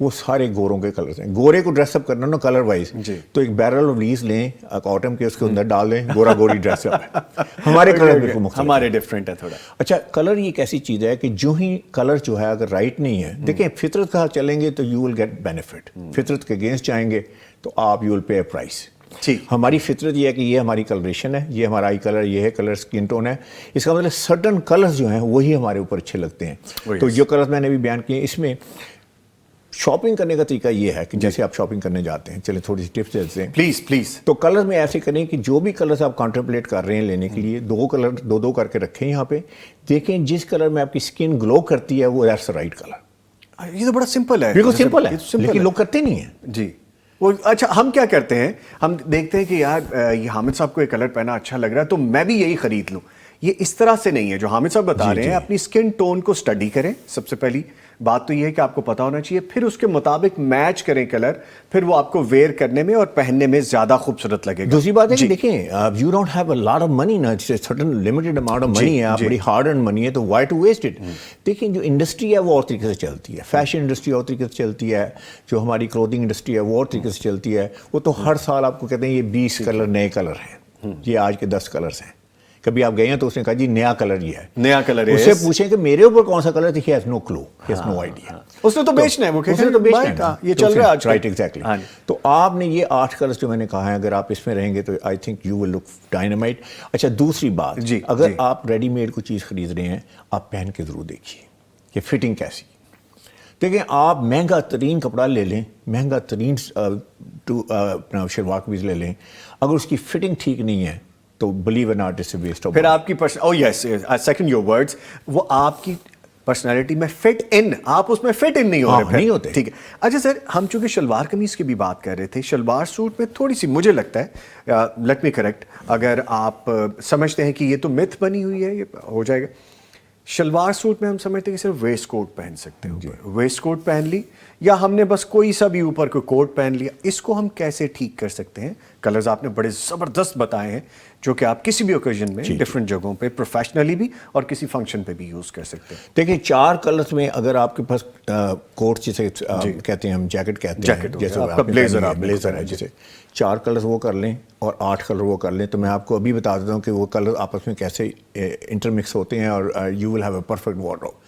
وہ سارے گوروں کے کلرز ہیں. گورے کو ڈریس اپ کرنا نا کلر وائز, تو ایک بیرل آف لیز لیں آٹم کے, اس کے اندر ڈال دیں, گورا گوری ڈریس اپ. ہمارے کلر بالکل مختلف, ہمارے ڈفرینٹ ہے تھوڑا. اچھا, کلر یہ ایک ایسی چیز ہے کہ جو ہی کلر جو ہے اگر رائٹ نہیں ہے, دیکھیں فطرت کا چلیں گے تو یو ول گیٹ بینیفٹ, فطرت کے اگینسٹ جائیں گے تو آپ you will pay a price. ہماری فطرت یہ ہے کہ یہ ہماری کلریشن ہے, یہ ہمارا آئی کلر, یہ ہے کلر اسکن ٹون ہے. اس کا مطلب سرٹن کلرز جو ہیں وہی ہمارے اوپر اچھے لگتے ہیں. تو جو کلرز میں نے بھی بیان کیے, اس میں شاپنگ کرنے کا طریقہ یہ ہے کہ جیسے آپ شاپنگ کرنے جاتے ہیں, چلیں تھوڑی سی ٹپس دیتے ہیں پلیز. تو کلرز میں ایسے کریں کہ جو بھی کلرز آپ کانٹمپلیٹ کر رہے ہیں لینے کے لیے, 2 کلر 2 کر کے رکھیں یہاں پہ. دیکھیں جس کلر میں آپ کی اسکن گلو کرتی ہے وہ دیٹس رائٹ کلر. یہ تو بڑا سمپل ہے, بالکل سمپل ہے, لیکن لوگ کرتے نہیں ہیں. جی وہ اچھا, ہم کیا کرتے ہیں, ہم دیکھتے ہیں کہ یار یہ حامد صاحب کو یہ کلر پہنا اچھا لگ رہا ہے تو میں بھی یہی خرید لوں. یہ اس طرح سے نہیں ہے جو حامد صاحب بتا رہے ہیں. اپنی اسکن ٹون کو اسٹڈی کریں. سب سے پہلی بات تو یہ ہے کہ آپ کو پتا ہونا چاہیے, پھر اس کے مطابق میچ کریں کلر, پھر وہ آپ کو ویئر کرنے میں اور پہننے میں زیادہ خوبصورت لگے گا. دوسری بات ہے کہ دیکھیں you don't have a lot of money نا, certain limited amount of money ہے, آپ بڑی ہارڈ ارن منی ہے, تو وائی ٹو ویسٹ اٹ. دیکھیں جو انڈسٹری ہے وہ اور طریقے سے چلتی ہے, فیشن انڈسٹری اور طریقے سے چلتی ہے, جو ہماری کلوتھنگ انڈسٹری ہے وہ اور طریقے سے چلتی ہے. وہ تو ہر سال آپ کو کہتے ہیں یہ 20 کلر نئے کلر ہیں, یہ آج کے 10 کلرز ہیں. کبھی آپ گئے ہیں تو اس نے کہا جی نیا کلر یہ ہے, نیا کلر ہے, اس سے پوچھیں کہ میرے اوپر کون سا کلر ہے, he has no clue, he has no idea. اس نے تو بیچنا ہے, وہ اس نے تو بیچنا ہے, یہ چل رہا ہے آج. Right, exactly. تو آپ نے یہ 8 کلرز جو میں نے کہا ہے, اگر آپ اس میں رہیں گے تو I think you will look dynamite. اچھا دوسری بات, اگر آپ ریڈی میڈ کوئی چیز خرید رہے ہیں, آپ پہن کے ضرور دیکھیے کہ فٹنگ کیسی. دیکھیں آپ مہنگا ترین کپڑا لے لیں, مہنگا ترین شلوار قمیض لے لیں, اگر اس کی فٹنگ ٹھیک نہیں ہے تو believe in artist waste off. پھر آپ کی سیکنڈ یور ورڈز, وہ آپ کی پرسنالٹی میں فٹ ان, آپ اس میں فٹ ان نہیں ہو رہے, نہیں ہوتے. ٹھیک ہے. اچھا سر, ہم چونکہ شلوار قمیض کی بھی بات کر رہے تھے, شلوار سوٹ میں تھوڑی سی مجھے لگتا ہے, لیٹ می کریکٹ, اگر آپ سمجھتے ہیں کہ یہ تو متھ بنی ہوئی ہے, یہ ہو جائے گا. شلوار سوٹ میں ہم سمجھتے ہیں کہ صرف ویسٹ کوٹ پہن سکتے ہیں, ویسٹ کوٹ پہن لی, یا ہم نے بس کوئی سا بھی اوپر کوئی کوٹ پہن لیا. اس کو ہم کیسے ٹھیک کر سکتے ہیں؟ کلرز آپ نے بڑے زبردست بتائے ہیں جو کہ آپ کسی بھی اوکیزن میں ڈفرینٹ جگہوں پہ پروفیشنلی بھی اور کسی فنکشن پہ بھی یوز کر سکتے ہیں. دیکھیں 4 کلرز میں اگر آپ کے پاس کوٹ جسے کہتے ہیں ہم جیکٹ کہتے ہیں, جیسے بلیزر ہے جسے 4 کلرز وہ کر لیں اور 8 کلر وہ کر لیں, تو میں آپ کو ابھی بتا دیتا ہوں کہ وہ کلر آپس میں کیسے انٹرمکس ہوتے ہیں اور you will have a perfect wardrobe.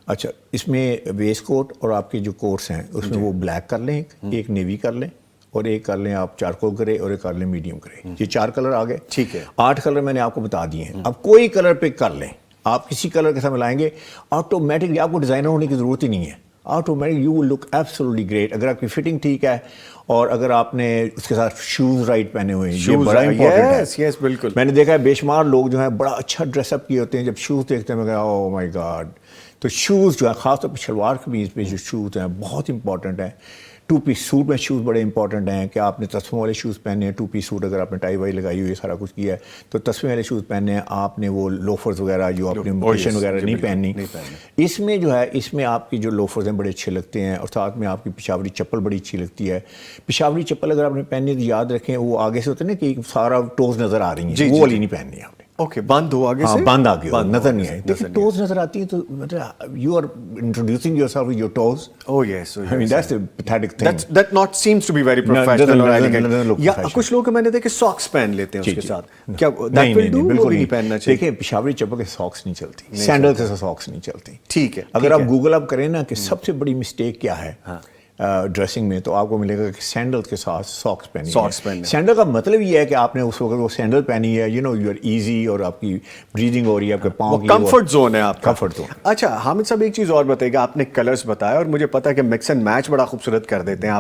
اچھا, اس میں ویسٹ کوٹ اور آپ کے جو کوٹس ہیں اس میں وہ بلیک کر لیں, ایک نیوی کر لیں, اور ایک کر لیں آپ چارکول گرے, اور ایک کر لیں میڈیم گرے. یہ 4 کلر آ گئے. ٹھیک ہے, 8 کلر میں نے آپ کو بتا دیے ہیں. اب کوئی کلر پک کر لیں, آپ کسی کلر کے ساتھ ملائیں گے, آٹومیٹکلی آپ کو ڈیزائنر ہونے کی ضرورت ہی نہیں ہے, automatic you will look absolutely great. اگر آپ کی فٹنگ ٹھیک ہے اور اگر آپ نے اس کے ساتھ شوز رائٹ پہنے ہوئے ہیں, یہ بڑا امپورٹنٹ ہے. بالکل. میں نے دیکھا ہے بے شمار لوگ جو ہیں بڑا اچھا ڈریس اپ کیے ہوتے ہیں, جب شوز دیکھتے ہیں میں کہا او مائی گاڈ. تو شوز جو ہے خاص طور پہ شلوار قمیض پہ جو شوز ہیں بہت امپورٹنٹ ہیں. 2 پیس سوٹ میں شوز بڑے امپورٹنٹ ہیں کہ آپ نے تسموں والے شوز پہنے ہیں. 2 پیس سوٹ اگر آپ نے ٹائی وائی لگائی ہوئی ہے, سارا کچھ کیا ہے, تو تسمے والے شوز پہننے ہیں. آپ نے وہ لوفرز وغیرہ جو آپ نے موشن وغیرہ نہیں پہننی. اس میں جو ہے, اس میں آپ کی جو لوفرز ہیں بڑے اچھے لگتے ہیں, اور ساتھ میں آپ کی پشاوری چپل بڑی اچھی لگتی ہے. پشاوری چپل اگر آپ نے پہنی ہے تو یاد رکھیں وہ آگے سے ہوتا ہے نا کہ سارا ٹوز نظر آ رہی ہیں, وہ والی نہیں پہننی ہے آپ نے. اوکے, بند ہو آگے سے, بند آگے ہو, نظر نہیں آئی. دیکھیں ٹوز نظر آتی ہیں تو مطلب you are introducing yourself with your toes. Oh yes, I mean that's the pathetic thing. That not seems to be very professional or elegant. یا کچھ لوگ میں نے دیکھے ساکس پہن لیتے ہیں اس کے ساتھ, کیا that will do? وہ بھی نہیں پہننا چاہیے. دیکھیں پشاوری چپل کے ساکس نہیں چلتی, سینڈل کے ساکس نہیں چلتی. ٹھیک ہے, اگر آپ گوگل اپ کریں نا کہ سب سے بڑی مسٹیک کیا ہے ڈریسنگ میں, تو آپ کو ملے گا کہ سینڈل کے ساتھ ساکس پہنی. سینڈل کا مطلب یہ ہے کہ آپ نے اس وقت وہ سینڈل پہنی ہے, you know you are easy, اور آپ کی بریدنگ ہو رئی ہے, آپ کے پاؤں کی کمفرٹ زون ہے آپ کا. Comfort zone. اچھا حامد صاحب, ایک چیز اور بتائیے گا, آپ نے کلرز بتایا اور مجھے پتا ہے کہ مکس اینڈ میچ بڑا خوبصورت کر دیتے ہیں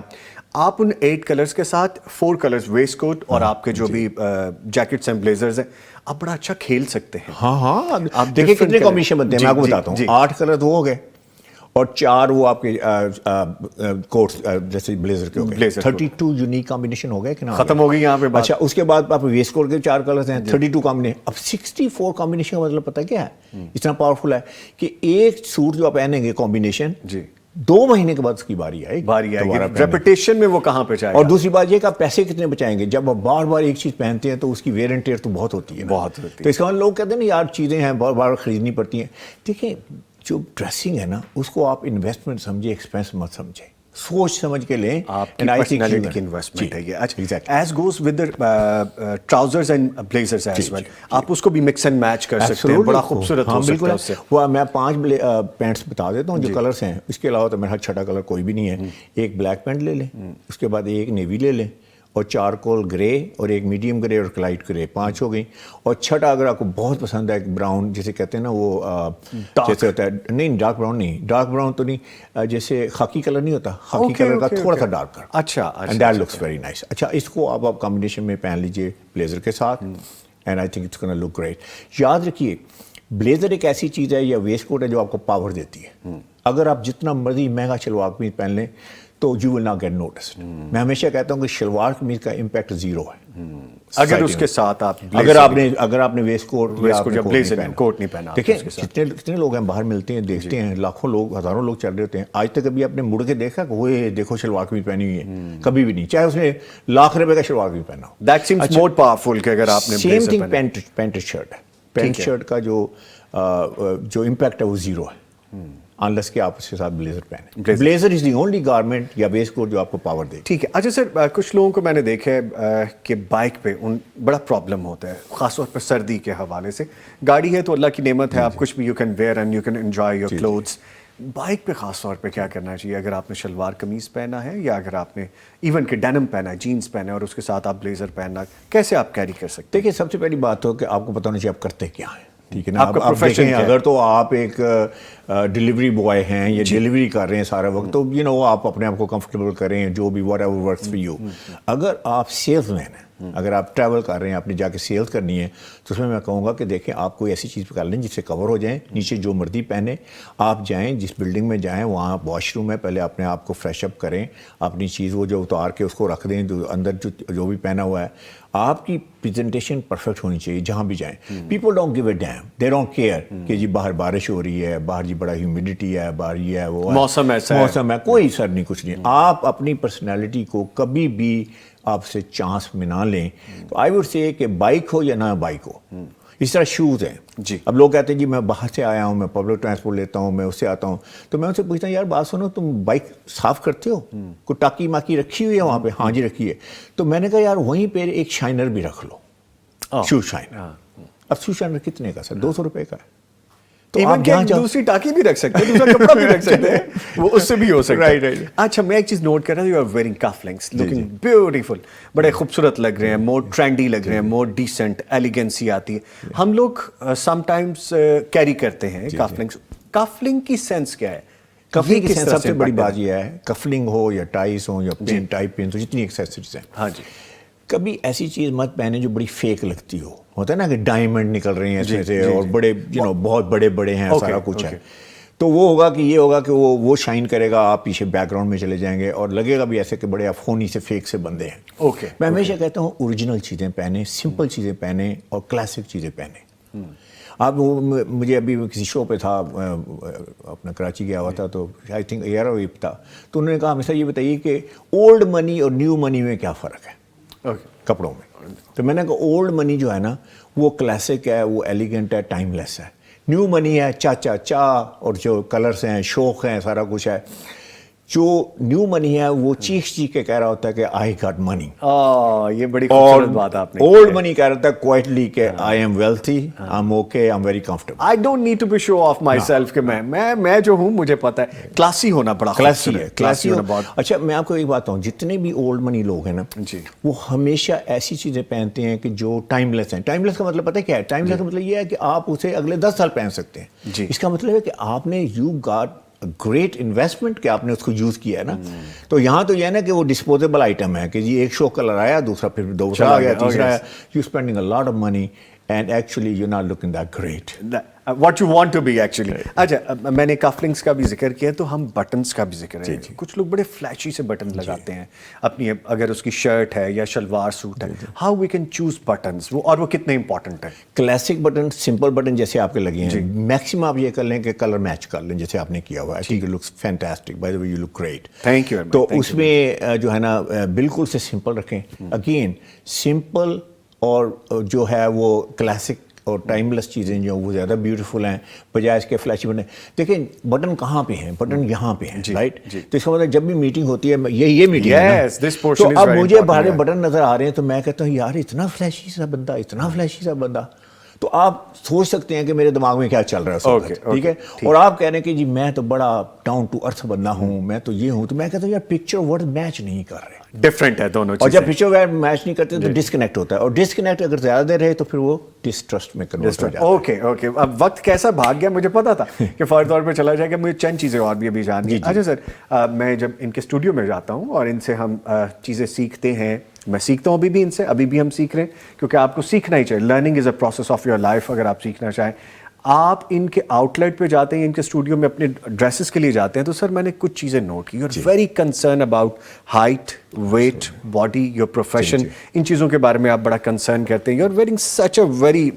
آپ ان 8 کلرز کے ساتھ 4 کلرز ویسٹ کوٹ اور آپ کے جو بھی جیکٹس اینڈ بلیزرز ہیں, آپ بڑا اچھا کھیل سکتے ہیں. ہاں, آپ دیکھیں کتنے کمبینیشن بنتے ہیں, میں آپ کو بتاتا ہوں. 8 کلر تو ہو گئے, اور 4 وہ آپ کے کوٹس جیسے بلیزر کے ہو گئے. 32 یونیک کمبینیشن ہو گئے کہ نا, ختم ہو گئی یہاں پہ. اچھا, اس کے بعد آپ ویسٹ کوٹ کے 4 کلرز ہیں, 32 کمبینیشن. اب 64 کمبینیشن کا مطلب پتہ کیا ہے, اتنا پاورفل ہے کہ ایک سوٹ جو آپ پہنیں گے کمبینیشن, 2 مہینے کے بعد اس کی باری آئے گی, ریپیٹیشن میں وہ کہاں پہ جائے گا. اور دوسری بات یہ کہ آپ پیسے کتنے بچائیں گے, جب آپ بار بار ایک چیز پہنتے ہیں تو اس کی ویئر اینڈ ٹیئر تو بہت ہوتی ہے. تو اس کا لوگ کہتے ہیں نا یار چیزیں ہیں بار بار خریدنی پڑتی ہیں. دیکھیں جو ڈریسنگ ہے نا, اس کو آپ انویسٹمنٹ سمجھے, ایکسپینس مت سمجھیں. سوچ سمجھ کے لیں. آپ کی پرسنالٹی کی انویسٹمنٹ ہے یہ. اچھا, as goes with trousers and blazers as well, آپ اس کو بھی مکس اینڈ میچ کر سکتے ہیں, بڑا خوبصورت ہو سکتا ہے اس سے. وہ میں 5 پینٹس بتا دیتا ہوں جو کلرس ہیں, اس کے علاوہ تو میرا چھٹا کلر کوئی بھی نہیں ہے. ایک بلیک پینٹ لے لیں, اس کے بعد ایک نیوی لے لیں, اور چارکول گرے, اور ایک میڈیم گرے, اور لائٹ گرے, 5 ہو گئی. اور چھٹا اگر آپ کو بہت پسند ہے ایک براؤن جسے کہتے ہیں نا, وہ جیسے ہوتا ہے, نہیں ڈارک براؤن نہیں, ڈارک براؤن تو نہیں, جیسے خاکی کلر نہیں ہوتا, خاکی کلر کا تھوڑا سا ڈارکر. اچھا, and that looks very nice. اچھا, اس کو آپ کمبینیشن میں پہن لیجئے بلیزر کے ساتھ, and I think it's gonna look great. یاد رکھیے بلیزر ایک ایسی چیز ہے یا ویسٹ کوٹ ہے جو آپ کو پاور دیتی ہے. اگر آپ جتنا مرضی مہنگا شلوار قمیض پہن لیں تو you will not get noticed. میں ہمیشہ کہتا ہوں کہ شلوار قمیض کا امپیکٹ 0 ہے اگر اس کے ساتھ آپ اگر آپ نے ویسٹ کوٹ یا کوٹ نہیں پہنا. دیکھیں کتنے لوگ ہیں باہر ملتے ہیں, دیکھتے ہیں, لاکھوں لوگ, ہزاروں لوگ چل رہے ہوتے ہیں. آج تک کبھی آپ نے مڑ کے دیکھا کہ وہ دیکھو شلوار قمیض پہنی ہوئی ہے؟ کبھی بھی نہیں, چاہے اس نے ₹1,00,000 کا شلوار قمیض پہنا ہو. دیٹ سیمز مور پاورفل کہ اگر آپ نے سیم تھنگ پینٹ شرٹ ہے. پینٹ شرٹ کا جو امپیکٹ ہے وہ 0 ہے unless کہ آپ اس کے ساتھ بلیزر پہنیں. Blazer is the only garment یا ویسٹ کوٹ جو آپ کو پاور دے. ٹھیک ہے. اچھا سر, کچھ لوگوں کو میں نے دیکھا ہے کہ بائک پہ بڑا پرابلم ہوتا ہے, خاص طور پر سردی کے حوالے سے. گاڑی ہے تو اللہ کی نعمت ہے, آپ کچھ بھی you can wear and you can enjoy your clothes. Bike پہ خاص طور پہ کیا کرنا چاہیے اگر آپ نے شلوار قمیض پہنا ہے, یا اگر آپ نے ایون کہ ڈینم پہنا ہے, جینس پہنا ہے, اور اس کے ساتھ آپ بلیزر پہننا, کیسے آپ کیری کر سکتے ہیں؟ دیکھیے سب سے پہلی بات تو کہ آپ کو پتہ ہونا چاہیے آپ کرتے کیا ہیں. ٹھیک ہے نا, آپ دیکھیں اگر تو آپ ایک ڈلیوری بوائے ہیں یا ڈلیوری کر رہے ہیں سارا وقت, تو آپ اپنے آپ کو کمفرٹیبل کریں جو بھی what ever works for you. اگر آپ سیلز مین ہیں, اگر آپ ٹریول کر رہے ہیں, آپ نے جا کے سیلز کرنی ہے, تو اس میں کہوں گا کہ دیکھیں آپ کوئی ایسی چیز کر لیں جس سے کور ہو جائیں, نیچے جو مرضی پہنے. آپ جائیں جس بلڈنگ میں جائیں وہاں واش روم ہے, پہلے اپنے آپ کو فریش اپ کریں, اپنی چیز وہ جو اتار کے اس کو رکھ دیں, جو اندر جو بھی پہنا ہوا ہے. آپ کی پریزنٹیشن پرفیکٹ ہونی چاہیے جہاں بھی جائیں. People don't give a damn, they don't care کہ جی باہر بارش ہو رہی ہے, باہر جی بڑا ہیومیڈیٹی ہے, باہر یہ ہے, وہ موسم ہے, کوئی سر نہیں, کچھ نہیں. آپ اپنی پرسنالٹی کو کبھی بھی آپ سے چانس میں نہ لیں. تو آئی وڈ سے کہ بائک ہو یا نہ بائک ہو, اس طرح شوز ہیں. جی, اب لوگ کہتے ہیں جی میں باہر سے آیا ہوں, میں پبلک ٹرانسپورٹ لیتا ہوں, میں اس سے آتا ہوں, تو میں ان سے پوچھتا ہوں یار بات سنو, تم بائک صاف کرتے ہو, کوئی ٹاکی ماکی رکھی ہوئی ہے وہاں پہ؟ ہاں جی رکھی ہے. تو میں نے کہا یار وہیں پہ ایک شائنر بھی رکھ لو, شو شائنر. اب شو شائنر کتنے کا سر؟ ₹200 کا ہے. تو آپ جہاں دوسری ٹاکی بھی رکھ سکتے ہیں, دوسرا کپڑا بھی رکھ سکتے ہیں, وہ اس سے بھی ہو سکتا ہے. اچھا, میں ایک چیز نوٹ کر رہا ہوں, you are wearing cuff links, looking beautiful, بڑے خوبصورت لگ رہے ہیں, مور ٹرینڈی لگ رہے ہیں, مور ڈیسنٹ, ایلیگنسی آتی ہے. ہم لوگ سم ٹائمز کیری کرتے ہیں کف لنکس. کف لنک کی سینس کیا ہے؟ کفلنگ کی سب سے بڑی بات یہ ہے, کفلنگ ہو یا ٹائز ہو یا پین ٹائی پینس ہو, جتنی ایکسیسریز ہیں, ہاں جی, کبھی ایسی چیز مت پہنے جو بڑی فیک لگتی ہو. ہوتا ہے نا کہ ڈائمنڈ نکل رہے ہیں اس میں سے, اور بڑے بہت بڑے بڑے ہیں, سارا کچھ ہے. تو وہ ہوگا کہ یہ ہوگا کہ وہ شائن کرے گا, آپ پیچھے بیک گراؤنڈ میں چلے جائیں گے, اور لگے گا بھی ایسے کہ بڑے افونی سے فیک سے بندے ہیں. میں ہمیشہ کہتا ہوں اوریجنل چیزیں پہنیں, سمپل چیزیں پہنیں, اور کلاسک چیزیں پہنیں. آپ مجھے ابھی کسی شو پہ تھا, اپنا کراچی گیا ہوا تھا, تو آئی تھنک ایئر ویپ تھا, تو انہوں نے کہا ہمیشہ یہ بتائیے کہ اولڈ منی اور نیو منی میں کیا فرق ہے کپڑوں میں. تو میں نے کہا اولڈ منی جو ہے نا وہ کلاسک ہے, وہ ایلیگنٹ ہے, ٹائم لیس ہے. نیو منی ہے چا اور جو کلرز ہیں, شوق ہیں, سارا کچھ ہے. جو نیو منی ہے وہ چیخ کے کہہ رہا ہوتا ہے کہ آئی گاٹ منی. یہ بڑی خوبصورت بات آپ نے. اولڈ منی کہہ رہا تھا کوائٹلی کہ I am wealthy, I am okay, I am very comfortable. I don't need to be show off myself کہ میں جو ہوں مجھے پتا ہے. کلاسی ہونا بڑا کلاسی ہے, کلاسی ہونا بہت. اچھا میں آپ کو ایک بات ہوں, جتنے بھی اولڈ منی لوگ ہیں نا وہ ہمیشہ ایسی چیزیں پہنتے ہیں کہ جو ٹائم لیس ہیں. ٹائم لیس کا مطلب پتہ ہے کیا ہے؟ ٹائم لیس کا مطلب یہ ہے کہ آپ اسے اگلے 10 سال پہن سکتے ہیں. اس کا مطلب ہے کہ آپ نے یو گاٹ گریٹ انویسٹمنٹ کہ آپ نے اس کو یوز کیا ہے نا. تو یہاں تو یہ ہے نا کہ وہ ڈسپوزیبل آئٹم ہے کہ جی ایک شو کلر آیا, دوسرا پھر دوسرا آ گیا, تیسرا آیا. You spending a lot of money and actually you not looking that great what you want to be actually. اچھا, میں نے کف لنکس کا بھی ذکر کیا, تو ہم بٹنس کا بھی ذکر ہے. کچھ لوگ بڑے فلیشی سے بٹن لگاتے ہیں اپنی, اگر اس کی شرٹ ہے یا شلوار سوٹ ہے, how we can choose buttons, اور وہ کتنے امپورٹنٹ ہے؟ کلاسک بٹن, سمپل بٹن جیسے آپ کے لگے ہیں, میکسیمم آپ یہ کر لیں کہ کلر میچ کر لیں جیسے آپ نے کیا ہوا ہے. ٹھیک ہے, looks fantastic, by the way you look great. Thank you. تو اس میں جو ہے نا بالکل سے سمپل رکھیں. اگین سمپل اور جو ہے وہ کلاسک اور ٹائم لیس چیزیں جو وہ زیادہ بیوٹیفل ہیں بجائے اس کے فلیشی بٹن. دیکھیں بٹن کہاں پہ ہیں, بٹن یہاں پہ ہیں, رائٹ. تو اس کا مطلب جب بھی میٹنگ ہوتی ہے یہ میٹنگ ہے, تو اب مجھے باہر بٹن نظر آ رہے ہیں تو میں کہتا ہوں یار اتنا فلیشی سا بندہ, تو آپ سوچ سکتے ہیں کہ میرے دماغ میں کیا چل رہا ہے. ٹھیک ہے, اور آپ کہہ رہے ہیں کہ جی میں تو بڑا ڈاؤن ٹو ارتھ بندہ ہوں, میں تو یہ ہوں, تو میں کہتا ہوں یار پکچر ورڈ میچ نہیں کر رہے, ڈفرینٹ ہے دونوں اور جب پکچر ورڈ میچ نہیں کرتے تو ڈسکنیکٹ ہوتا ہے, اور ڈسکنیکٹ اگر زیادہ دیر رہے تو پھر وہ ڈسٹرسٹ میں کنورٹ ہو جاتا ہے. اوکے, اب وقت کیسا بھاگ گیا, مجھے پتا تھا کہ فوری طور پہ چلا جائے گا, مجھے چند چیزیں اور بھی ابھی جاننی ہیں. اچھا سر, میں جب ان کے اسٹوڈیو میں جاتا ہوں اور ان سے ہم چیزیں سیکھتے ہیں, میں سیکھتا ہوں ابھی بھی ان سے, ابھی بھی ہم سیکھ رہے ہیں کیونکہ آپ کو سیکھنا ہی چاہیے. Learning is a process of your life. اگر آپ سیکھنا چاہیں, آپ ان کے آؤٹ لیٹ پہ جاتے ہیں, ان کے اسٹوڈیو میں اپنے ڈریسز کے لیے جاتے ہیں, تو سر میں نے کچھ چیزیں نوٹ کی. You are very concern about height, weight, body, your profession, ان چیزوں کے بارے میں آپ بڑا کنسرن کرتے ہیں. You are wearing such a very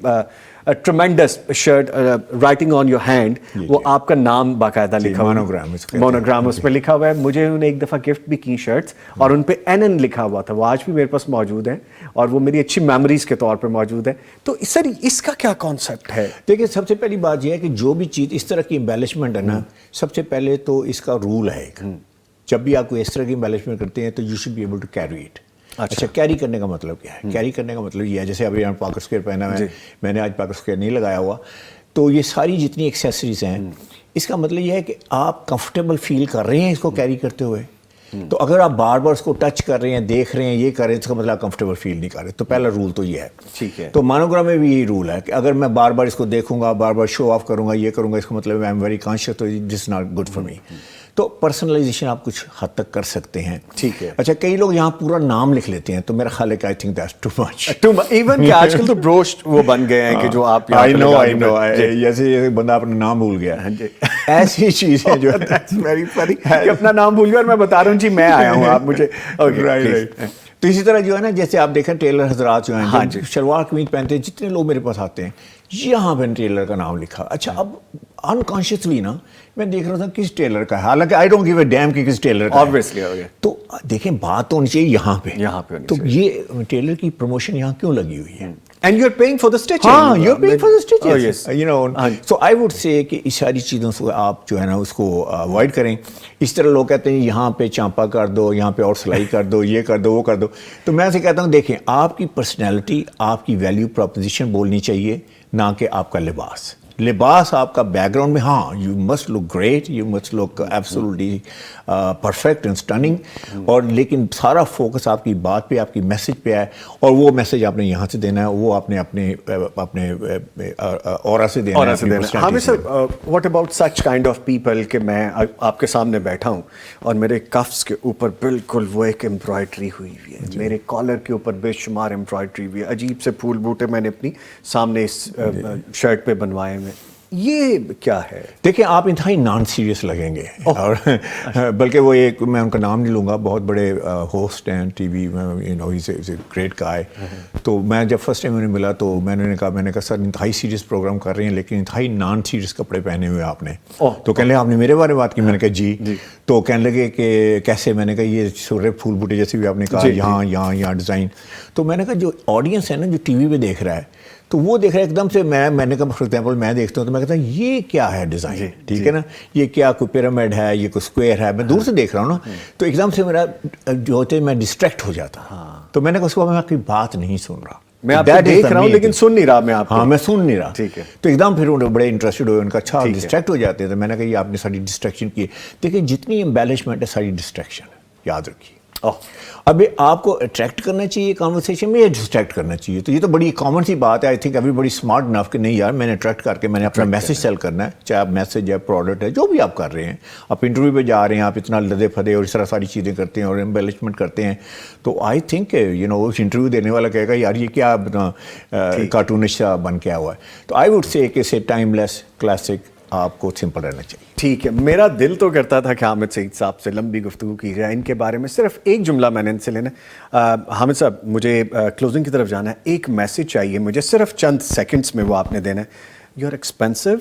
tremendous shirt writing on your hand, وہ آپ کا نام باقاعدہ لکھا ہوا, مونوگرام اس پہ لکھا ہوا ہے. مجھے انہوں نے ایک دفعہ گفٹ بھی کی شرٹس, اور ان پہ NN لکھا ہوا تھا, وہ آج بھی میرے پاس موجود ہیں اور وہ میری اچھی میموریز کے طور پہ موجود ہے. تو سر اس کا کیا کانسیپٹ ہے؟ دیکھیں سب سے پہلی بات یہ ہے کہ جو بھی چیز اس طرح کی امبیلشمنٹ ہے نا, سب سے پہلے تو اس کا رول ہے ایک, جب بھی آپ کو اس طرح کی امبیلشمنٹ کرتے ہیں تو you should be able to carry it. اچھا, کیری کرنے کا مطلب کیا ہے؟ کیری کرنے کا مطلب یہ ہے, جیسے ابھی پاکر اسکوئر پہنا ہے, میں نے آج پاکر اسکوئر نہیں لگایا ہوا, تو یہ ساری جتنی ایکسیسریز ہیں, اس کا مطلب یہ ہے کہ آپ کمفرٹیبل فیل کر رہے ہیں اس کو کیری کرتے ہوئے. تو اگر آپ بار بار اس کو ٹچ کر رہے ہیں, دیکھ رہے ہیں, یہ کر رہے ہیں, اس کا مطلب آپ کمفرٹیبل فیل نہیں کر رہے. تو پہلا رول تو یہ ہے. ٹھیک ہے, تو مانوگرام میں بھی یہی رول ہے کہ اگر میں بار بار اس کو دیکھوں گا, بار بار شو آف کروں گا, یہ کروں گا, اس کا مطلب آئی ایم ویری کانشیس, تو this is not good for me. تو پرسنلائزیشن آپ کچھ حد تک کر سکتے ہیں. ٹھیک ہے. اچھا, کئی لوگ یہاں پورا نام لکھ لیتے ہیں, تو میرا خیال ہے کہ I think that's too much. Even کہ آج کل تو بروشٹ وہ بن گئے ہیں کہ جو آپ آئی نو جیسے بندہ اپنا نام بھول گیا, ایسی چیزیں جو کہ اپنا نام بھول گیا اور میں بتا رہا ہوں جی میں آیا ہوں, آپ مجھے. تو اسی طرح جو ہے نا, جیسے آپ دیکھیں ٹیلر حضرات جو ہیں شلوار قمیض پہنتے ہیں, جتنے لوگ میرے پاس آتے ہیں, یہاں پہ ٹیلر کا نام لکھا. اچھا, اب انکانشیسلی نا میں دیکھ رہا تھا کس ٹیلر کا ہے, حالانکہ I don't give a damn کہ کس ٹیلر کا ہے. تو دیکھیں بات تو ہونی چاہیے یہاں پہ, تو یہ ٹیلر کی پروموشن یہاں کیوں لگی ہوئی ہے؟ And you're paying for the stitching. ہاں, you're paying for the stitches. Oh, yes. You know, so I would say کہ اس ساری چیزوں سے آپ جو ہے نا اس کو اوائڈ کریں. اس طرح لوگ کہتے ہیں یہاں پہ چانپا کر دو, یہاں پہ اور سلائی کر دو, یہ کر دو, وہ کر دو. تو میں سے کہتا ہوں دیکھیں, آپ کی پرسنالٹی, آپ کی ویلیو پروپوزیشن بولنی چاہیے, نہ کہ آپ کا لباس. لباس آپ کا بیک گراؤنڈ میں, ہاں you must look great, you must look absolutely perfect and stunning, اور لیکن سارا فوکس آپ کی بات پہ, آپ کی میسج پہ ہے, اور وہ میسج آپ نے یہاں سے دینا ہے, وہ آپ نے اپنے اورا سے دینا ہے. ہاں sir, what about such kind of people کہ میں آپ کے سامنے بیٹھا ہوں اور میرے کفس کے اوپر بالکل وہ ایک امبرائڈری ہوئی ہوئی ہے, میرے کالر کے اوپر بے شمار امبرائڈری ہوئی ہے, عجیب سے پھول بوٹے میں نے اپنی سامنے اس شرٹ پہ بنوائے ہیں, یہ کیا ہے؟ دیکھیں آپ انتہائی نان سیریس لگیں گے, اور بلکہ وہ ایک, میں ان کا نام نہیں لوں گا, بہت بڑے ہوسٹ ہیں ٹی وی میں, you know he is a great guy. تو میں جب فرسٹ ٹائم انہیں ملا تو میں نے کہا سر انتہائی سیریس پروگرام کر رہے ہیں لیکن انتہائی نان سیریس کپڑے پہنے ہوئے آپ نے. تو کہنے لگے آپ نے میرے بارے میں بات کی, میں نے کہا جی. تو کہنے لگے کہ کیسے, میں نے کہا یہ سورے پھول بوٹے جیسے بھی آپ نے کہا, یہاں ڈیزائن. تو میں نے کہا جو آڈینس ہے نا جو ٹی وی پہ دیکھ رہا ہے, تو وہ دیکھ رہا ہے ایک دم سے, میں نے کہا فار ایگزامپل میں دیکھتا ہوں تو میں کہتا ہوں یہ کیا ہے ڈیزائن, ٹھیک ہے نا, یہ کیا کوئی پیرامڈ ہے, یہ کوئی اسکوائر ہے, میں دور سے دیکھ رہا ہوں نا, تو ایک دم سے میرا جو ہوتے میں ڈسٹریکٹ ہو جاتا. تو میں نے کہا اس کو میں آپ کی بات نہیں سن رہا, میں آپ کو دیکھ رہا ہوں لیکن سن نہیں رہا, میں آپ ہاں میں سن نہیں رہا. ٹھیک ہے. تو ایک دم پھر بڑے انٹرسٹڈ ہوئے, ان کا اچھا ڈسٹریکٹ ہو جاتے ہیں. تو میں نے کہا یہ آپ نے ساری ڈسٹریکشن کی. دیکھیں جتنی امبیلشمنٹ ہے ساری ڈسٹریکشن ہے, یاد رکھیے. اب آپ کو اٹریکٹ کرنا چاہیے کانورسیشن میں یا ڈسٹریکٹ کرنا چاہیے, تو یہ تو بڑی کامن سی بات ہے. آئی تھنک ایوری بڑی اسمارٹ انف کہ نہیں یار میں نے اٹریکٹ کر کے میں نے اپنا میسج سیل کرنا ہے, چاہے آپ میسج ہے, پروڈکٹ ہے, جو بھی آپ کر رہے ہیں. آپ انٹرویو پہ جا رہے ہیں, آپ اتنا لدے پھدے اور اس طرح ساری چیزیں کرتے ہیں اور امبیلشمنٹ کرتے ہیں, تو آئی تھنک یو نو اس انٹرویو دینے والا کہے گا یار یہ کیا کارٹونش سا بن کے آیا ہوا ہے. تو آئی ووڈ سے کہ ٹائم لیس کلاسک, آپ کو سمپل رہنا چاہیے. ٹھیک ہے. میرا دل تو کرتا تھا کہ حامد سعید صاحب سے لمبی گفتگو کی جائے ان کے بارے میں, صرف ایک جملہ میں نے ان سے لینا ہے. حامد صاحب مجھے کلوزنگ کی طرف جانا ہے, ایک میسج چاہیے مجھے, صرف چند سیکنڈس میں وہ آپ نے دینا ہے. You are expensive.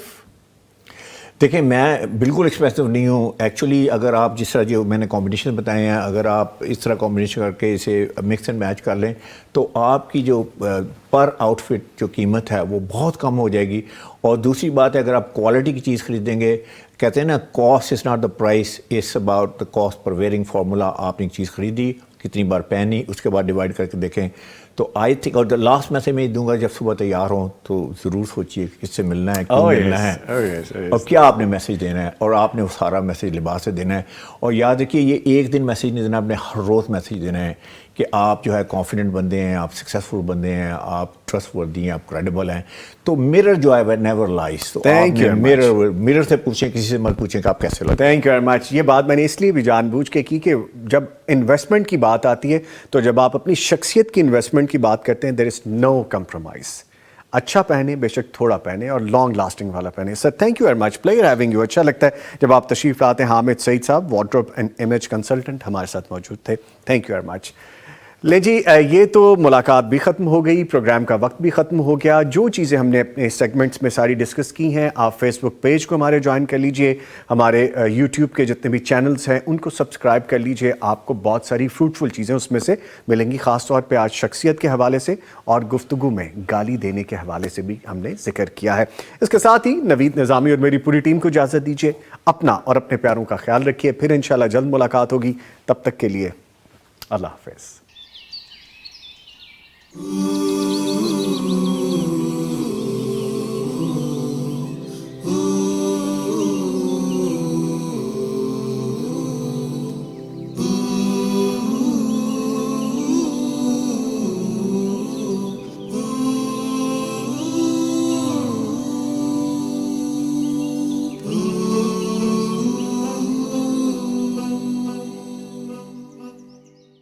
دیکھیں میں بالکل ایکسپریسو نہیں ہوں ایکچولی. اگر آپ جس طرح جو میں نے کمبینیشن بتائے ہیں, اگر آپ اس طرح کمبینیشن کر کے اسے مکس اینڈ میچ کر لیں تو آپ کی جو پر آؤٹ فٹ جو قیمت ہے وہ بہت کم ہو جائے گی. اور دوسری بات ہے, اگر آپ کوالٹی کی چیز خریدیں گے, کہتے ہیں نا cost is not the price, it's about the cost per wearing formula. آپ نے ایک چیز خریدی, کتنی بار پہنی, اس کے بعد ڈیوائڈ کر کے دیکھیں. تو آئی تھنک, اور لاسٹ میسج میں دوں گا, جب صبح تیار ہوں تو ضرور سوچیے کس سے ملنا ہے, کیوں ملنا ہے, اور کیا آپ نے میسج دینا ہے, اور آپ نے وہ سارا میسج لباس سے دینا ہے. اور یاد رکھیے یہ ایک دن میسج نہیں دینا, آپ نے ہر روز میسج دینا ہے کہ آپ جو ہے کانفیڈنٹ بندے ہیں, آپ سکسیزفل بندے ہیں, آپ ٹرسٹ وردی ہیں, آپ کریڈیبل ہیں. تو مرر جو ہے وہ نیور لائز. تو مرر سے پوچھیں, کسی سے مت پوچھیں کہ آپ کیسے لگتے ہیں. Thank you very much. یہ بات میں نے اس لیے بھی جان بوجھ کے کی کہ جب انویسٹمنٹ کی بات آتی ہے تو جب آپ اپنی شخصیت کی انویسٹمنٹ کی بات کرتے ہیں, دیر از نو کمپرومائز. اچھا پہنے, بے شک تھوڑا پہنے, اور لانگ لاسٹنگ والا پہنے. Sir thank you very much, player having you. اچھا لگتا ہے جب آپ تشریف لاتے ہیں. حامد سعید صاحب, وارڈروب اینڈ امیج کنسلٹنٹ, ہمارے ساتھ موجود تھے. Thank you very much. لے جی, یہ تو ملاقات بھی ختم ہو گئی, پروگرام کا وقت بھی ختم ہو گیا. جو چیزیں ہم نے اپنے سیگمنٹس میں ساری ڈسکس کی ہیں, آپ فیس بک پیج کو ہمارے جوائن کر لیجئے, ہمارے یوٹیوب کے جتنے بھی چینلز ہیں ان کو سبسکرائب کر لیجئے. آپ کو بہت ساری فروٹفل چیزیں اس میں سے ملیں گی, خاص طور پہ آج شخصیت کے حوالے سے اور گفتگو میں گالی دینے کے حوالے سے بھی ہم نے ذکر کیا ہے. اس کے ساتھ ہی نوید نظامی اور میری پوری ٹیم کو اجازت دیجیے. اپنا اور اپنے پیاروں کا خیال رکھیے. پھر انشاءاللہ جلد ملاقات ہوگی. تب تک کے لیے اللہ حافظ.